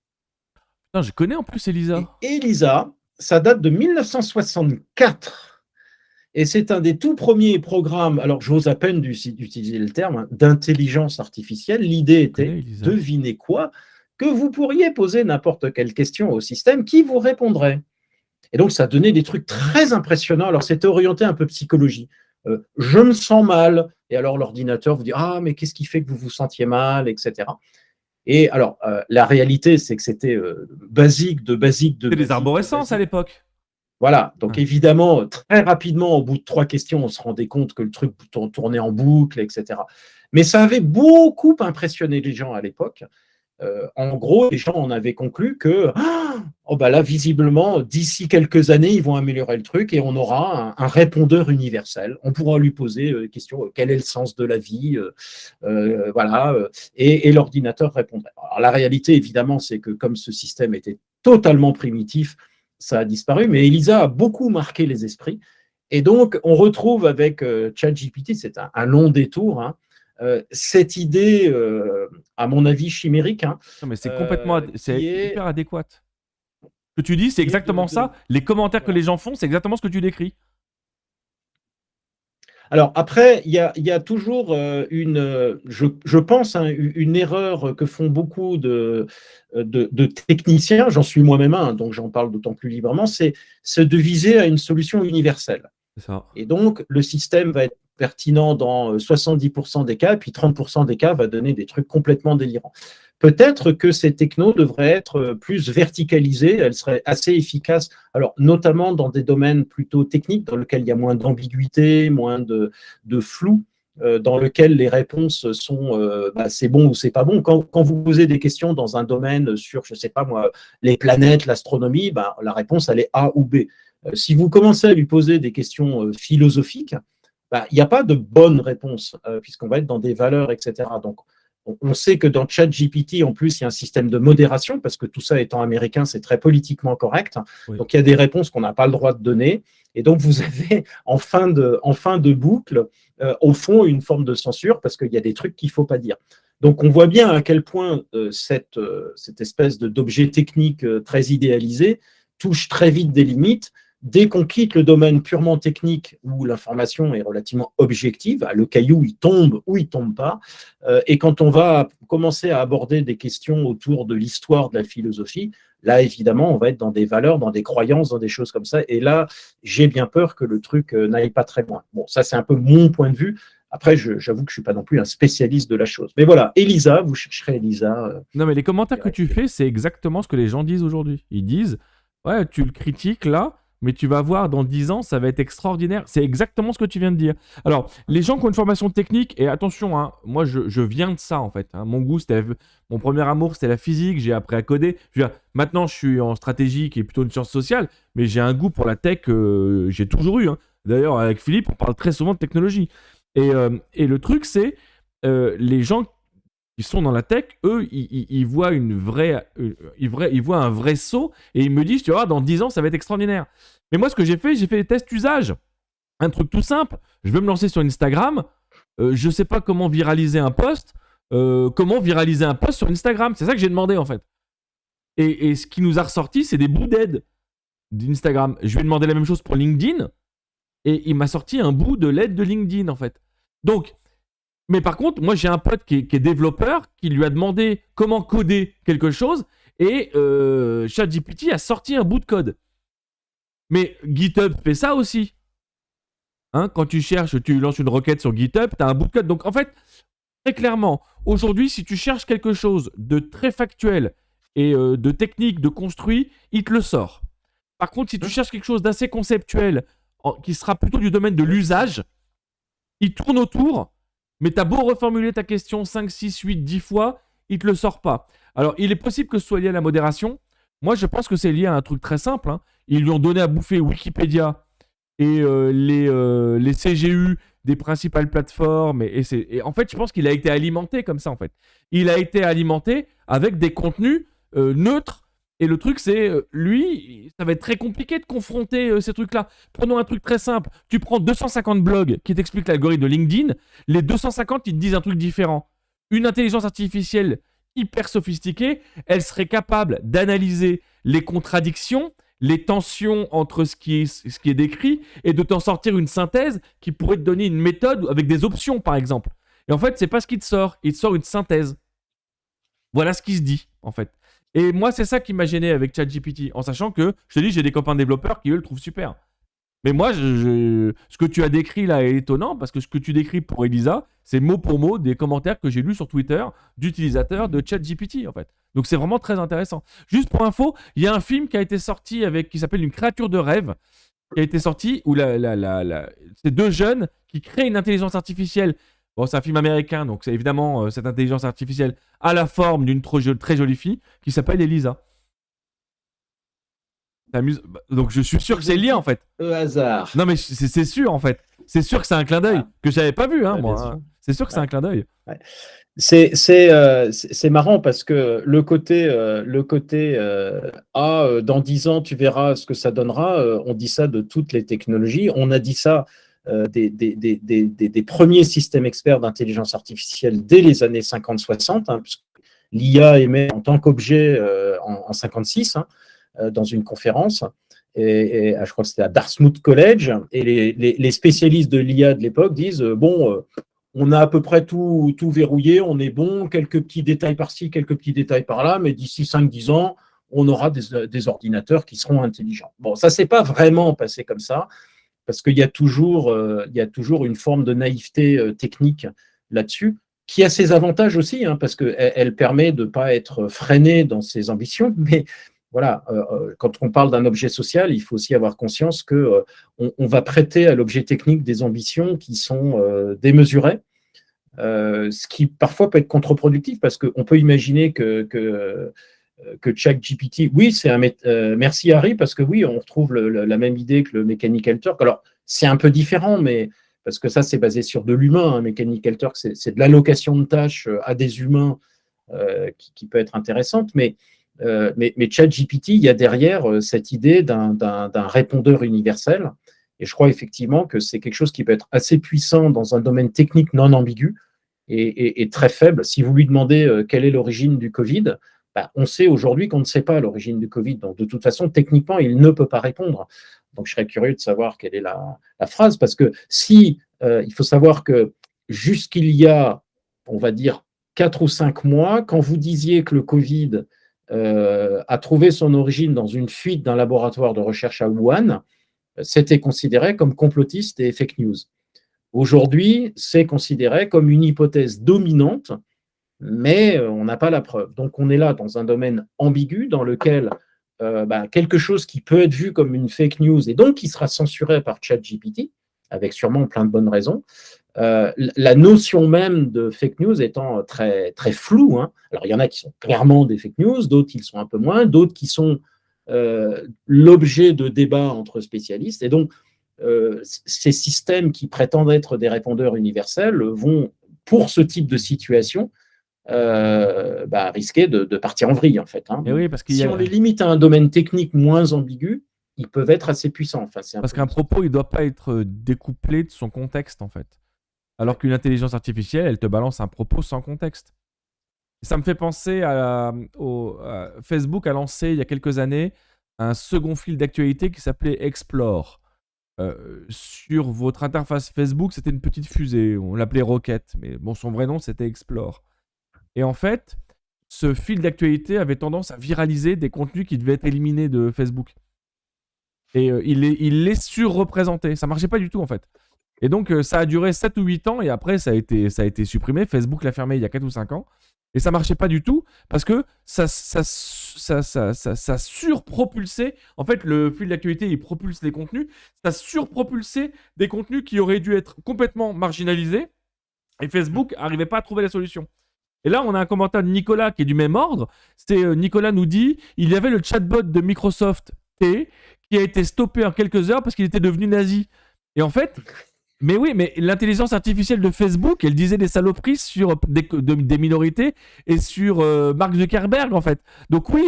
Putain, je connais en plus Et Elisa. ELISA, ça date de 1964. Et c'est un des tout premiers programmes, alors j'ose à peine d'utiliser le terme, hein, d'intelligence artificielle. L'idée Je connais était, Elisa. devinez quoi, que vous pourriez poser n'importe quelle question au système qui vous répondrait. Et donc, ça donnait des trucs très impressionnants. Alors, c'était orienté un peu psychologie. Je me sens mal. Et alors, l'ordinateur vous dit, ah, mais qu'est-ce qui fait que vous vous sentiez mal, etc. Et alors, la réalité, c'est que c'était basique de basique de C'est des basique de arborescences à basique. l'époque. Voilà, donc Ah. évidemment, très rapidement, au bout de 3 questions, on se rendait compte que le truc tournait en boucle, etc. Mais ça avait beaucoup impressionné les gens à l'époque. En gros, les gens en avaient conclu que oh bah là, visiblement, d'ici quelques années, ils vont améliorer le truc et on aura un répondeur universel. On pourra lui poser des questions, quel est le sens de la vie, voilà, et l'ordinateur répondrait. Alors, la réalité, évidemment, c'est que comme ce système était totalement primitif, ça a disparu, mais Elisa a beaucoup marqué les esprits. Et donc, on retrouve avec ChatGPT, c'est un long détour, hein, cette idée, à mon avis, chimérique, hein, Non, mais c'est complètement, qui c'est est, hyper adéquat. Ce que tu dis, c'est exactement ça. Les commentaires que voilà. les gens font, c'est exactement ce que tu décris. Alors après, il y a toujours je pense, hein, une erreur que font beaucoup de techniciens, j'en suis moi-même un, donc j'en parle d'autant plus librement, c'est de viser à une solution universelle. C'est ça. Et donc, le système va être pertinent dans 70% des cas, puis 30% des cas va donner des trucs complètement délirants. Peut-être que ces technos devraient être plus verticalisées, elles seraient assez efficaces, alors notamment dans des domaines plutôt techniques, dans lesquels il y a moins d'ambiguïté, moins de flou, dans lequel les réponses sont c'est bon ou c'est pas bon. Quand vous posez des questions dans un domaine sur, je sais pas moi, les planètes, l'astronomie, la réponse, elle est A ou B. Si vous commencez à lui poser des questions philosophiques, il n'y a pas de bonne réponse, puisqu'on va être dans des valeurs, etc. Donc, on sait que dans ChatGPT, en plus, il y a un système de modération, parce que tout ça étant américain, c'est très politiquement correct. Oui. Donc, il y a des réponses qu'on n'a pas le droit de donner. Et donc, vous avez, en fin de boucle, au fond, une forme de censure, parce qu'il y a des trucs qu'il ne faut pas dire. Donc, on voit bien à quel point cette espèce d'objet technique très idéalisé touche très vite des limites. Dès qu'on quitte le domaine purement technique où l'information est relativement objective, le caillou il tombe ou il tombe pas, et quand on va commencer à aborder des questions autour de l'histoire de la philosophie, là évidemment on va être dans des valeurs, dans des croyances, dans des choses comme ça, et là j'ai bien peur que le truc n'aille pas très loin. Bon, ça c'est un peu mon point de vue. Après, j'avoue que je ne suis pas non plus un spécialiste de la chose. Mais voilà, Elisa, vous chercherez Elisa. Non, mais les commentaires que tu Direct. fais, c'est exactement ce que les gens disent aujourd'hui. Ils disent, ouais, tu le critiques là, mais tu vas voir, dans 10 ans, ça va être extraordinaire. C'est exactement ce que tu viens de dire. Alors, les gens qui ont une formation technique, et attention, hein, moi, je viens de ça, en fait. Hein. Mon goût, mon premier amour, c'était la physique. J'ai appris à coder. Je veux dire, maintenant, je suis en stratégie, qui est plutôt une science sociale, mais j'ai un goût pour la tech, j'ai toujours eu. Hein. D'ailleurs, avec Philippe, on parle très souvent de technologie. Et le truc, c'est les gens qui sont dans la tech, eux, ils voient ils voient un vrai saut et ils me disent, tu vois, dans 10 ans, ça va être extraordinaire. Mais moi, ce que j'ai fait des tests usage. Un truc tout simple. Je veux me lancer sur Instagram. Je sais pas comment viraliser un post. Comment viraliser un post sur Instagram. C'est ça que j'ai demandé, en fait. Et ce qui nous a ressorti, c'est des bouts d'aide d'Instagram. Je lui ai demandé la même chose pour LinkedIn. Et il m'a sorti un bout de l'aide de LinkedIn, en fait. Donc, mais par contre, moi j'ai un pote qui est développeur qui lui a demandé comment coder quelque chose et ChatGPT a sorti un bout de code. Mais GitHub fait ça aussi. Hein, quand tu cherches, tu lances une requête sur GitHub, tu as un bout de code. Donc en fait, très clairement, aujourd'hui, si tu cherches quelque chose de très factuel et de technique, de construit, il te le sort. Par contre, si tu cherches quelque chose d'assez conceptuel, qui sera plutôt du domaine de l'usage, il tourne autour, mais tu as beau reformuler ta question 5, 6, 8, 10 fois, il ne te le sort pas. Alors, il est possible que ce soit lié à la modération. Moi, je pense que c'est lié à un truc très simple, hein. Ils lui ont donné à bouffer Wikipédia et les CGU des principales plateformes. Et en fait, je pense qu'il a été alimenté comme ça, en fait. Il a été alimenté avec des contenus neutres. Et le truc, c'est, lui, ça va être très compliqué de confronter ces trucs-là. Prenons un truc très simple. Tu prends 250 blogs qui t'expliquent l'algorithme de LinkedIn. Les 250, ils te disent un truc différent. Une intelligence artificielle hyper sophistiquée, elle serait capable d'analyser les contradictions, les tensions entre ce qui est décrit et de t'en sortir une synthèse qui pourrait te donner une méthode avec des options, par exemple. Et en fait, c'est pas ce qui te sort. Il te sort une synthèse. Voilà ce qui se dit, en fait. Et moi, c'est ça qui m'a gêné avec ChatGPT, en sachant que, je te dis, j'ai des copains développeurs qui, eux, le trouvent super. Mais moi, ce que tu as décrit là est étonnant, parce que ce que tu décris pour Elisa, c'est mot pour mot des commentaires que j'ai lus sur Twitter d'utilisateurs de ChatGPT, en fait. Donc c'est vraiment très intéressant. Juste pour info, il y a un film qui a été sorti qui s'appelle Une créature de rêve, qui a été sorti où c'est deux jeunes qui créent une intelligence artificielle. Bon, c'est un film américain, donc c'est évidemment cette intelligence artificielle à la forme d'une très jolie fille qui s'appelle Elisa. Donc je suis sûr que c'est lié en fait. Hasard. Non mais c'est sûr en fait. C'est sûr que c'est un clin d'œil que j'avais pas vu, hein, Ouais, moi. Hein. C'est sûr que c'est un clin d'œil. Ouais. C'est marrant parce que le côté dans 10 ans tu verras ce que ça donnera, on dit ça de toutes les technologies. On a dit ça des premiers systèmes experts d'intelligence artificielle dès les années 50-60, hein, puisque l'IA émet en tant qu'objet en 56, hein, dans une conférence. Et je crois que c'était à Dartmouth College, et les spécialistes de l'IA de l'époque disent on a à peu près tout verrouillé, on est bon, quelques petits détails par-ci, quelques petits détails par-là, mais d'ici 5-10 ans, on aura des ordinateurs qui seront intelligents. Bon, ça ne s'est pas vraiment passé comme ça, parce qu'il y a toujours une forme de naïveté technique là-dessus, qui a ses avantages aussi, hein, parce qu'elle permet de ne pas être freiné dans ses ambitions, mais voilà, quand on parle d'un objet social, il faut aussi avoir conscience que on va prêter à l'objet technique des ambitions qui sont démesurées, ce qui parfois peut être contre-productif, parce qu'on peut imaginer que ChatGPT, oui, merci Harry, parce que oui, on retrouve la même idée que le Mechanical Turk. Alors, c'est un peu différent, mais parce que ça, c'est basé sur de l'humain. Hein, Mechanical Turk, c'est de l'allocation de tâches à des humains qui peut être intéressante, mais ChatGPT, il y a derrière cette idée d'un répondeur universel. Et je crois effectivement que c'est quelque chose qui peut être assez puissant dans un domaine technique non ambigu et très faible. Si vous lui demandez quelle est l'origine du Covid, on sait aujourd'hui qu'on ne sait pas l'origine du Covid. Donc, de toute façon, techniquement, il ne peut pas répondre. Donc, je serais curieux de savoir quelle est la phrase, parce que il faut savoir que jusqu'il y a, on va dire, 4 ou 5 mois, quand vous disiez que le Covid a trouvé son origine dans une fuite d'un laboratoire de recherche à Wuhan, c'était considéré comme complotiste et fake news. Aujourd'hui, c'est considéré comme une hypothèse dominante, mais on n'a pas la preuve. Donc on est là dans un domaine ambigu dans lequel quelque chose qui peut être vu comme une fake news et donc qui sera censuré par ChatGPT, avec sûrement plein de bonnes raisons, la notion même de fake news étant très, très floue. Hein. Alors, il y en a qui sont clairement des fake news, d'autres qui le sont un peu moins, d'autres qui sont l'objet de débats entre spécialistes. Et donc, ces systèmes qui prétendent être des répondeurs universels vont, pour ce type de situation, risquer de partir en vrille, en fait. Hein. Et oui, parce si on les limite à un domaine technique moins ambigu, ils peuvent être assez puissants. Enfin, parce qu'un propos, il ne doit pas être découplé de son contexte, en fait. Alors qu'une intelligence artificielle, elle te balance un propos sans contexte. Ça me fait penser Facebook a lancé il y a quelques années un second fil d'actualité qui s'appelait Explore. Sur votre interface Facebook, c'était une petite fusée. On l'appelait Rocket, mais bon, son vrai nom, c'était Explore. Et en fait, ce fil d'actualité avait tendance à viraliser des contenus qui devaient être éliminés de Facebook. Et il les surreprésentait. Ça marchait pas du tout, en fait. Et donc, ça a duré 7 ou 8 ans, et après, ça a été supprimé. Facebook l'a fermé il y a 4 ou 5 ans. Et ça marchait pas du tout, parce que ça surpropulsait. En fait, le fil d'actualité, il propulse les contenus. Ça surpropulsait des contenus qui auraient dû être complètement marginalisés. Et Facebook n'arrivait pas à trouver la solution. Et là, on a un commentaire de Nicolas qui est du même ordre. Nicolas nous dit, il y avait le chatbot de Microsoft T qui a été stoppé en quelques heures parce qu'il était devenu nazi. Et en fait, mais oui, mais l'intelligence artificielle de Facebook, elle disait des saloperies sur des minorités et sur Mark Zuckerberg, en fait. Donc oui,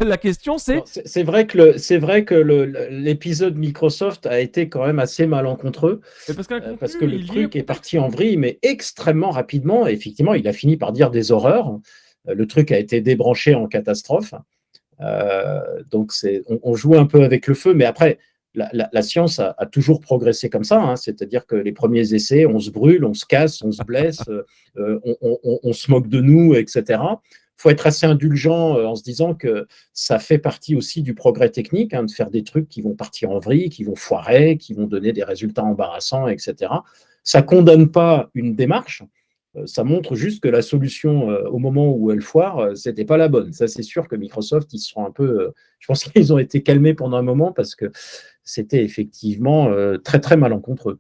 la question c'est... C'est vrai que l'épisode Microsoft a été quand même assez malencontreux, parce que le truc est parti en vrille, mais extrêmement rapidement. Et effectivement, il a fini par dire des horreurs. Le truc a été débranché en catastrophe. Donc on joue un peu avec le feu, mais après, la science a toujours progressé comme ça, hein. C'est-à-dire que les premiers essais, on se brûle, on se casse, on se blesse, on se moque de nous, etc. Il faut être assez indulgent en se disant que ça fait partie aussi du progrès technique, hein, de faire des trucs qui vont partir en vrille, qui vont foirer, qui vont donner des résultats embarrassants, etc. Ça ne condamne pas une démarche. Ça montre juste que la solution, au moment où elle foire, c'était pas la bonne. Ça, c'est sûr que Microsoft, ils sont un peu. Je pense qu'ils ont été calmés pendant un moment parce que c'était effectivement très, très malencontreux.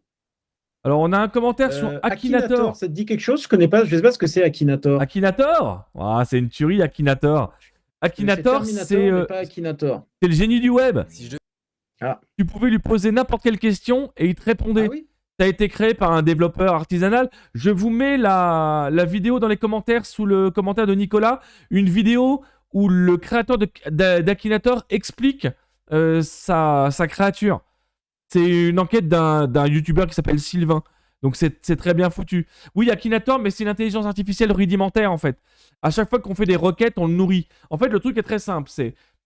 Alors, on a un commentaire sur Akinator. Ça te dit quelque chose? Je connais pas, je sais pas ce que c'est Akinator. Akinator? C'est une tuerie, Akinator. Akinator, c'est le génie du web. Tu pouvais lui poser n'importe quelle question et il te répondait. Ah oui. Ça a été créé par un développeur artisanal. Je vous mets la vidéo dans les commentaires, sous le commentaire de Nicolas. Une vidéo où le créateur d'Akinator explique sa créature. C'est une enquête d'un youtubeur qui s'appelle Sylvain. Donc c'est très bien foutu. Oui, Akinator, mais c'est une intelligence artificielle rudimentaire en fait. À chaque fois qu'on fait des requêtes, on le nourrit. En fait, le truc est très simple.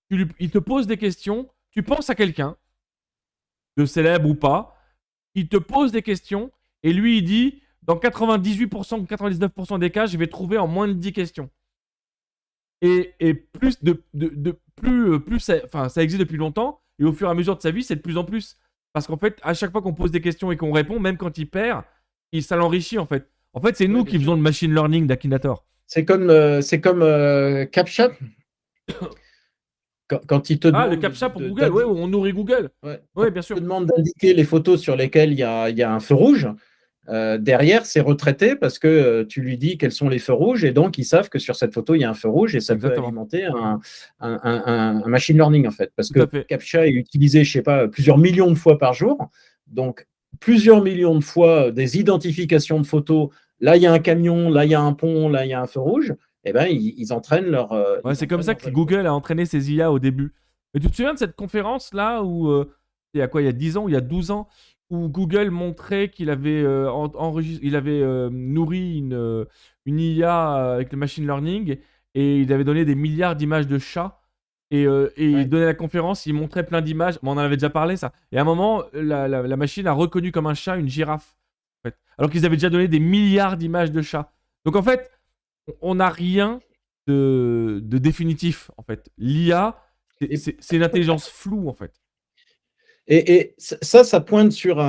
Il te pose des questions, tu penses à quelqu'un, de célèbre ou pas, il te pose des questions et lui il dit dans 98% ou 99% des cas, je vais trouver en moins de 10 questions. Et plus ça existe depuis longtemps, et au fur et à mesure de sa vie, c'est de plus en plus. Parce qu'en fait, à chaque fois qu'on pose des questions et qu'on répond, même quand il perd, ça l'enrichit en fait. En fait, c'est nous qui faisons le machine learning d'Akinator. C'est comme CAPTCHA. Quand il te demande le CAPTCHA pour Google, ouais, on nourrit Google. Ouais, bien sûr. Il te demande d'indiquer les photos sur lesquelles il y a un feu rouge. Derrière, c'est retraité parce que tu lui dis quels sont les feux rouges et donc ils savent que sur cette photo, il y a un feu rouge et ça peut alimenter un machine learning en fait. Parce que CAPTCHA est utilisé, je sais pas, plusieurs millions de fois par jour. Donc, plusieurs millions de fois des identifications de photos. Là, il y a un camion, là, il y a un pont, là, il y a un feu rouge. Eh ben, ils entraînent leur. C'est comme ça que Google a entraîné ses IA au début. Mais tu te souviens de cette conférence-là où, il y a 10 ans, il y a 12 ans, où Google montrait qu'il avait, nourri une IA avec le machine learning et il avait donné des milliards d'images de chats. Et il donnait la conférence, il montrait plein d'images. On en avait déjà parlé, ça. Et à un moment, la machine a reconnu comme un chat une girafe. En fait. Alors qu'ils avaient déjà donné des milliards d'images de chats. Donc en fait, on n'a rien de définitif, en fait. L'IA, c'est une intelligence floue, en fait. Et ça pointe sur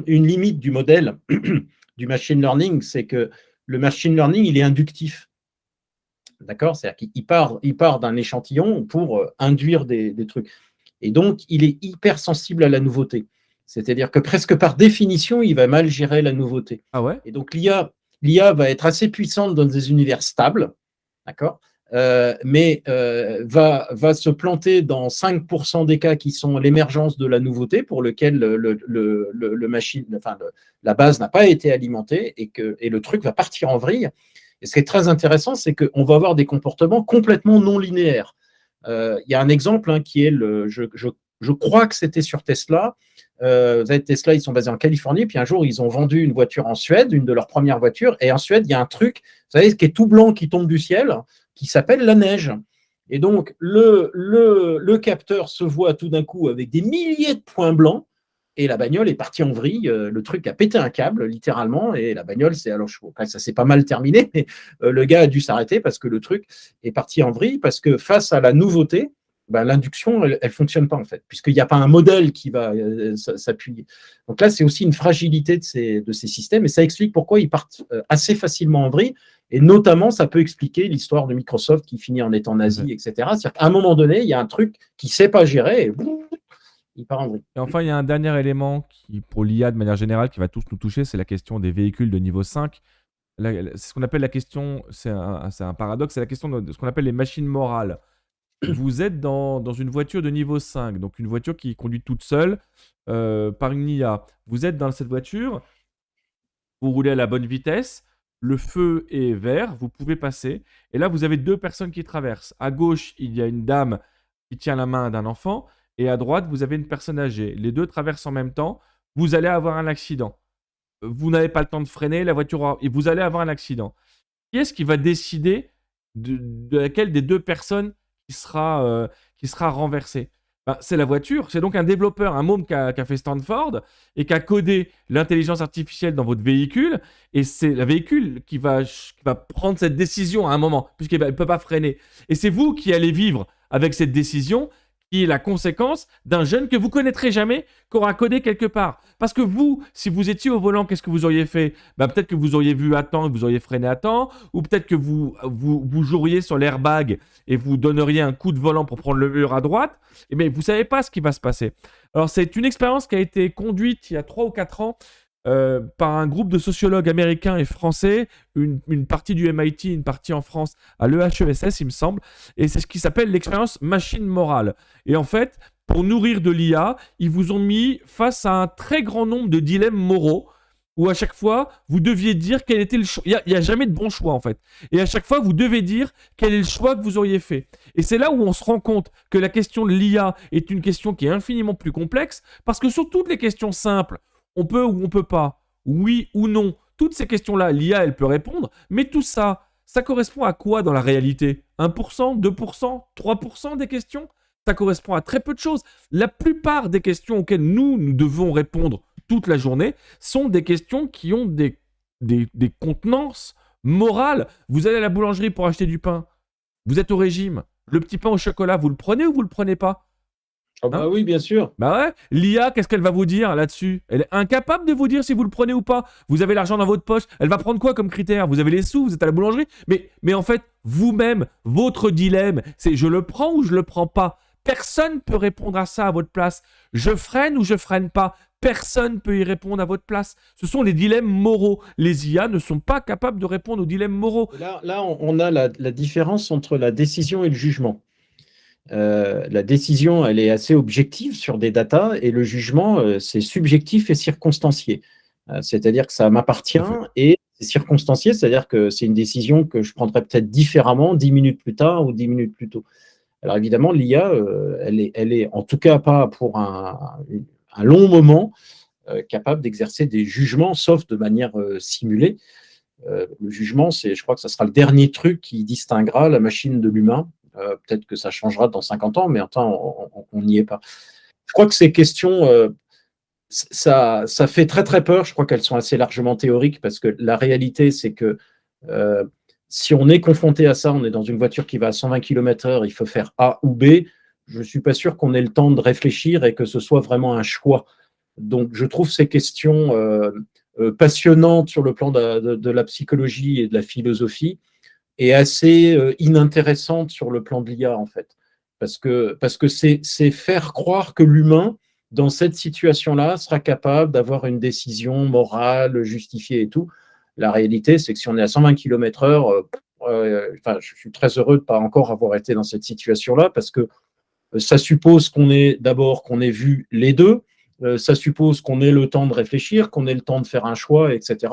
une limite du modèle du machine learning, c'est que le machine learning, il est inductif. D'accord? C'est-à-dire qu'il part d'un échantillon pour induire des trucs. Et donc, il est hyper sensible à la nouveauté. C'est-à-dire que presque par définition, il va mal gérer la nouveauté. Ah ouais? Et donc, l'IA va être assez puissante dans des univers stables, d'accord? Mais va se planter dans 5% des cas qui sont l'émergence de la nouveauté pour lequel la base n'a pas été alimentée et le truc va partir en vrille. Et ce qui est très intéressant, c'est qu'on va avoir des comportements complètement non linéaires. Il y a un exemple qui est je crois que c'était sur Tesla. Tesla, ils sont basés en Californie, puis un jour, ils ont vendu une voiture en Suède, une de leurs premières voitures, et en Suède, il y a un truc, vous savez, qui est tout blanc, qui tombe du ciel, qui s'appelle la neige. Et donc, le capteur se voit tout d'un coup avec des milliers de points blancs, et la bagnole est partie en vrille. Le truc a pété un câble, littéralement, et la bagnole, ça s'est pas mal terminé, mais le gars a dû s'arrêter parce que le truc est parti en vrille, parce que face à la nouveauté, l'induction, elle ne fonctionne pas, en fait, puisqu'il n'y a pas un modèle qui va s'appuyer. Donc là, c'est aussi une fragilité de ces systèmes, et ça explique pourquoi ils partent assez facilement en vrille, et notamment, ça peut expliquer l'histoire de Microsoft qui finit en étant nazi, etc. C'est-à-dire qu'à un moment donné, il y a un truc qui ne sait pas gérer, et il part en vrille. Et enfin, il y a un dernier élément qui, pour l'IA de manière générale, qui va tous nous toucher, c'est la question des véhicules de niveau 5. c'est ce qu'on appelle la question, c'est un paradoxe, c'est la question de ce qu'on appelle les machines morales. Vous êtes dans une voiture de niveau 5, donc une voiture qui conduit toute seule par une IA. Vous êtes dans cette voiture, vous roulez à la bonne vitesse, le feu est vert, vous pouvez passer. Et là, vous avez deux personnes qui traversent. À gauche, il y a une dame qui tient la main d'un enfant, et à droite, vous avez une personne âgée. Les deux traversent en même temps, vous allez avoir un accident. Vous n'avez pas le temps de freiner, la voiture et vous allez avoir un accident. Qui est-ce qui va décider de laquelle des deux personnes qui sera renversée? Ben, c'est la voiture. C'est donc un développeur, un môme qui a fait Stanford et qui a codé l'intelligence artificielle dans votre véhicule. Et c'est le véhicule qui va prendre cette décision à un moment, puisqu'il ne peut pas freiner. Et c'est vous qui allez vivre avec cette décision qui est la conséquence d'un jeune que vous connaîtrez jamais, qu'aura codé quelque part. Parce que vous, si vous étiez au volant, qu'est-ce que vous auriez fait? Ben, peut-être que vous auriez vu à temps et vous auriez freiné à temps, ou peut-être que vous joueriez sur l'airbag et vous donneriez un coup de volant pour prendre le mur à droite. Et bien, vous ne savez pas ce qui va se passer. Alors, c'est une expérience qui a été conduite il y a 3 ou 4 ans par un groupe de sociologues américains et français, une partie du MIT, une partie en France à l'EHESS, il me semble, et c'est ce qui s'appelle l'expérience machine morale. Et en fait, pour nourrir de l'IA, ils vous ont mis face à un très grand nombre de dilemmes moraux, où à chaque fois, vous deviez dire quel était le choix. Il n'y a jamais de bon choix, en fait. Et à chaque fois, vous devez dire quel est le choix que vous auriez fait. Et c'est là où on se rend compte que la question de l'IA est une question qui est infiniment plus complexe, parce que sur toutes les questions simples, on peut ou on peut pas, oui ou non, toutes ces questions-là, l'IA, elle peut répondre, mais tout ça, ça correspond à quoi dans la réalité? 1%, 2%, 3% des questions? Ça correspond à très peu de choses. La plupart des questions auxquelles nous devons répondre toute la journée sont des questions qui ont des contenances morales. Vous allez à la boulangerie pour acheter du pain, vous êtes au régime, le petit pain au chocolat, vous le prenez ou vous le prenez pas? Ah bah Hein? oui, bien sûr. Bah ouais, l'IA, qu'est-ce qu'elle va vous dire là-dessus? Elle est incapable de vous dire si vous le prenez ou pas. Vous avez l'argent dans votre poche, elle va prendre quoi comme critère? Vous avez les sous, vous êtes à la boulangerie, mais en fait, vous-même, votre dilemme, c'est je le prends ou je le prends pas. Personne peut répondre à ça à votre place. Je freine ou je freine pas. Personne peut y répondre à votre place. Ce sont les dilemmes moraux. Les IA ne sont pas capables de répondre aux dilemmes moraux. Là, on a la différence entre la décision et le jugement. La décision, elle est assez objective sur des datas et le jugement, c'est subjectif et circonstancié. C'est-à-dire que ça m'appartient et c'est circonstancié, c'est-à-dire que c'est une décision que je prendrais peut-être différemment 10 minutes plus tard ou 10 minutes plus tôt. Alors évidemment, l'IA, elle est en tout cas pas pour un long moment capable d'exercer des jugements, sauf de manière simulée. Le jugement, je crois que ça sera le dernier truc qui distinguera la machine de l'humain. Peut-être que ça changera dans 50 ans, mais en temps, on n'y est pas. Je crois que ces questions, ça fait très très peur. Je crois qu'elles sont assez largement théoriques parce que la réalité, c'est que si on est confronté à ça, on est dans une voiture qui va à 120 km/h, il faut faire A ou B. Je ne suis pas sûr qu'on ait le temps de réfléchir et que ce soit vraiment un choix. Donc, je trouve ces questions passionnantes sur le plan de la psychologie et de la philosophie et assez inintéressante sur le plan de l'IA, en fait. Parce que c'est faire croire que l'humain, dans cette situation-là, sera capable d'avoir une décision morale, justifiée et tout. La réalité, c'est que si on est à 120 km/h, je suis très heureux de ne pas encore avoir été dans cette situation-là, parce que ça suppose qu'on ait vu les deux, ça suppose qu'on ait le temps de réfléchir, qu'on ait le temps de faire un choix, etc.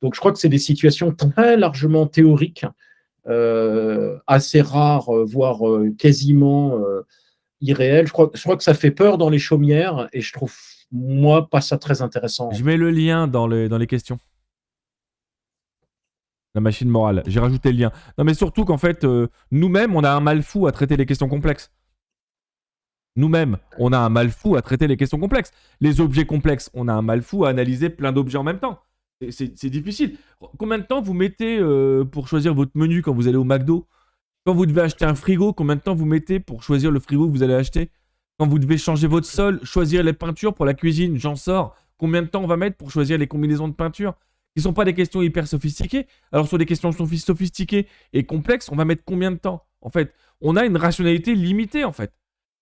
Donc je crois que c'est des situations très largement théoriques, assez rares, voire quasiment irréelles. Je crois que ça fait peur dans les chaumières et je trouve, moi, pas ça très intéressant. Je mets le lien dans les questions. La machine morale. J'ai rajouté le lien. Non, mais surtout qu'en fait, nous-mêmes, on a un mal fou à traiter les questions complexes. Nous-mêmes, on a un mal fou à traiter les questions complexes. Les objets complexes, on a un mal fou à analyser plein d'objets en même temps. C'est difficile. Combien de temps vous mettez pour choisir votre menu quand vous allez au McDo? Quand vous devez acheter un frigo, combien de temps vous mettez pour choisir le frigo que vous allez acheter? Quand vous devez changer votre sol, choisir les peintures pour la cuisine, j'en sors. Combien de temps on va mettre pour choisir les combinaisons de peinture? Qui ne sont pas des questions hyper sophistiquées. Alors sur des questions sophistiquées et complexes, on va mettre combien de temps? En fait, on a une rationalité limitée, en fait.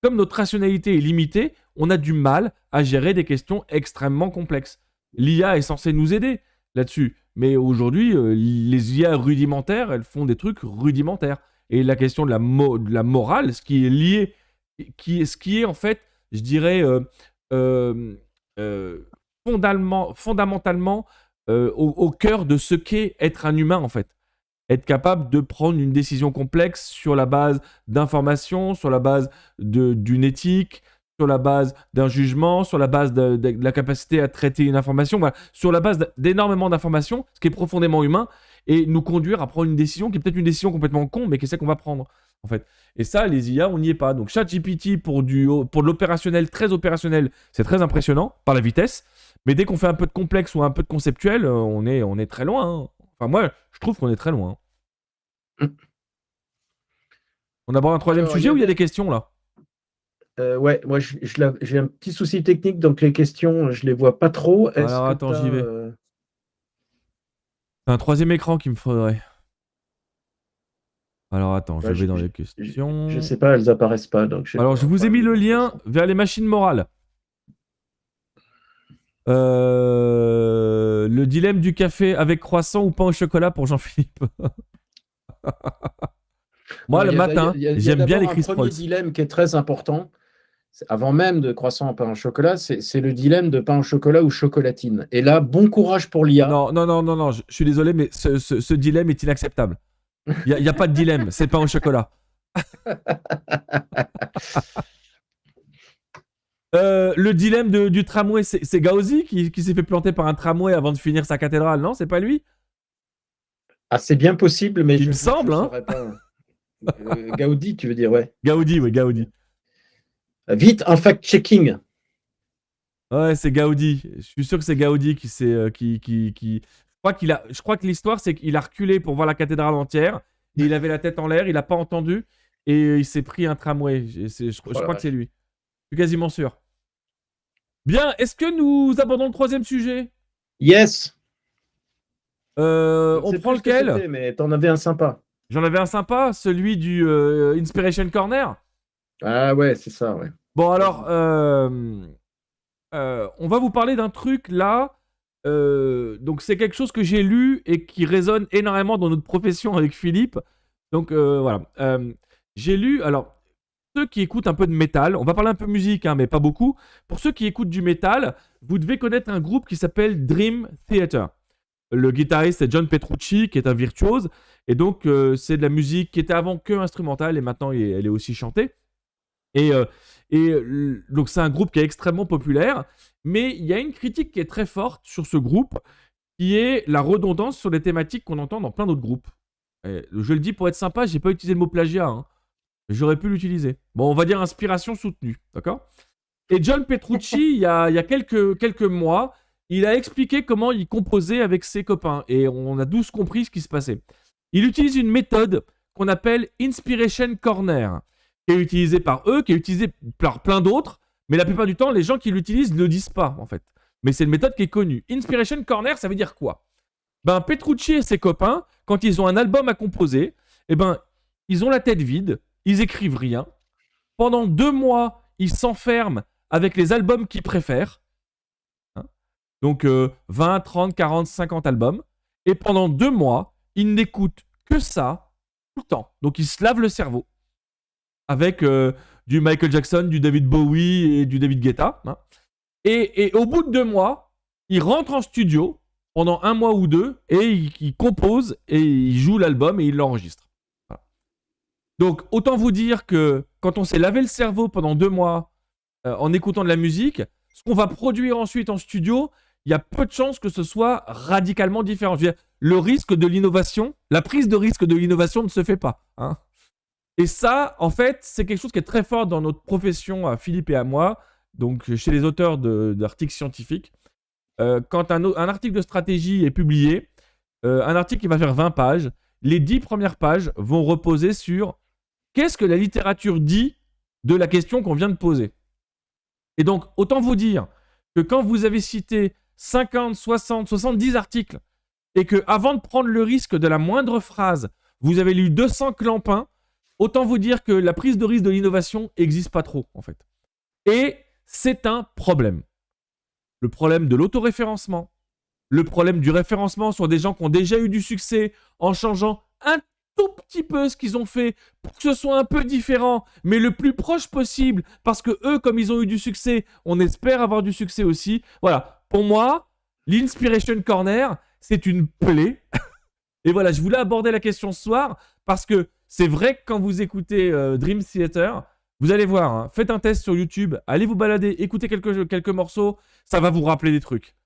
Comme notre rationalité est limitée, on a du mal à gérer des questions extrêmement complexes. L'IA est censée nous aider là-dessus. mais aujourd'hui, les IA rudimentaires, elles font des trucs rudimentaires. Et la question de la morale, ce qui est lié, ce qui est en fait, je dirais, fondamentalement au cœur de ce qu'est être un humain en fait. Être capable de prendre une décision complexe sur la base d'informations, sur la base d'une éthique, sur la base d'un jugement, sur la base de la capacité à traiter une information, voilà, sur la base d'énormément d'informations, ce qui est profondément humain, et nous conduire à prendre une décision qui est peut-être une décision complètement con, mais qui est celle qu'on va prendre, en fait. Et ça, les IA, on n'y est pas. Donc ChatGPT, pour de l'opérationnel, très opérationnel, c'est très impressionnant, par la vitesse, mais dès qu'on fait un peu de complexe ou un peu de conceptuel, on est très loin, hein. Enfin, moi, je trouve qu'on est très loin. On aborde un troisième sujet ou il y a des questions, là? Ouais, moi j'ai un petit souci technique, donc les questions, je les vois pas trop. Alors attends, j'y vais. C'est un troisième écran qu'il me faudrait. Alors attends, je vais dans les questions. Je sais pas, elles apparaissent pas. Donc alors je vous ai mis le lien vers les machines morales. Le dilemme du café avec croissant ou pain au chocolat pour Jean-Philippe. Moi, le matin, j'aime bien les Chris Preuss. Il y a un premier dilemme qui est très important. Avant même de croissant au pain au chocolat, c'est le dilemme de pain au chocolat ou chocolatine. Et là, bon courage pour l'IA. Non, je suis désolé, mais ce dilemme est inacceptable. Il n'y a pas de dilemme, c'est pain au chocolat. Le dilemme du tramway, c'est Gauzy qui s'est fait planter par un tramway avant de finir sa cathédrale, non? C'est pas lui? Ah, c'est bien possible, mais il me semble, hein. Pas. Gaudi, tu veux dire, ouais. Gaudi, oui, Gaudi. Vite, un fact-checking. Ouais, c'est Gaudi. Je suis sûr que c'est Gaudi qui s'est... Je crois que l'histoire, c'est qu'il a reculé pour voir la cathédrale entière. Et il avait la tête en l'air, il n'a pas entendu. Et il s'est pris un tramway. Je crois que c'est lui. Je suis quasiment sûr. Bien, est-ce que nous abordons le troisième sujet? Yes. On prend lequel? Mais t'en avais un sympa. J'en avais un sympa, celui du Inspiration Corner. Ah ouais, c'est ça, ouais. Bon, alors, on va vous parler d'un truc là. Donc, c'est quelque chose que j'ai lu et qui résonne énormément dans notre profession avec Philippe. Donc, voilà. J'ai lu, alors, ceux qui écoutent un peu de métal, on va parler un peu musique, hein, mais pas beaucoup. Pour ceux qui écoutent du métal, vous devez connaître un groupe qui s'appelle Dream Theater. Le guitariste, c'est John Petrucci, qui est un virtuose. Et donc, c'est de la musique qui était avant que instrumentale et maintenant, elle est aussi chantée. Et donc, c'est un groupe qui est extrêmement populaire. Mais il y a une critique qui est très forte sur ce groupe, qui est la redondance sur les thématiques qu'on entend dans plein d'autres groupes. Et je le dis pour être sympa, j'ai pas utilisé le mot plagiat, hein. J'aurais pu l'utiliser. Bon, on va dire inspiration soutenue, d'accord? Et John Petrucci, il y a quelques mois, il a expliqué comment il composait avec ses copains. Et on a tous compris ce qui se passait. Il utilise une méthode qu'on appelle Inspiration Corner, qui est utilisée par eux, qui est utilisée par plein d'autres. Mais la plupart du temps, les gens qui l'utilisent ne le disent pas, en fait. Mais c'est une méthode qui est connue. Inspiration Corner, ça veut dire quoi? Ben, Petrucci et ses copains, quand ils ont un album à composer, eh ben, ils ont la tête vide, ils écrivent rien. Pendant 2 mois, ils s'enferment avec les albums qu'ils préfèrent. Hein, donc 20, 30, 40, 50 albums. Et pendant 2 mois, ils n'écoutent que ça tout le temps. Donc ils se lavent le cerveau avec du Michael Jackson, du David Bowie et du David Guetta. Hein. Et au bout de 2 mois, ils rentrent en studio pendant 1 mois ou 2 et ils composent et ils jouent l'album et ils l'enregistrent. Voilà. Donc autant vous dire que quand on s'est lavé le cerveau pendant 2 mois en écoutant de la musique, ce qu'on va produire ensuite en studio, il y a peu de chances que ce soit radicalement différent. Je veux dire, le risque de l'innovation, la prise de risque de l'innovation ne se fait pas. Hein. Et ça, en fait, c'est quelque chose qui est très fort dans notre profession, à Philippe et à moi, donc chez les auteurs d'articles scientifiques. Quand un article de stratégie est publié, un article qui va faire 20 pages, les 10 premières pages vont reposer sur qu'est-ce que la littérature dit de la question qu'on vient de poser. Et donc, autant vous dire que quand vous avez cité 50, 60, 70 articles et que avant de prendre le risque de la moindre phrase, vous avez lu 200 clampins, autant vous dire que la prise de risque de l'innovation n'existe pas trop, en fait. Et c'est un problème. Le problème de l'autoréférencement, le problème du référencement sur des gens qui ont déjà eu du succès en changeant un tout petit peu ce qu'ils ont fait pour que ce soit un peu différent, mais le plus proche possible, parce que eux, comme ils ont eu du succès, on espère avoir du succès aussi. Voilà, pour moi, l'Inspiration Corner, c'est une plaie. Et voilà, je voulais aborder la question ce soir, parce que c'est vrai que quand vous écoutez Dream Theater, vous allez voir, hein, faites un test sur YouTube, allez vous balader, écoutez quelques morceaux, ça va vous rappeler des trucs.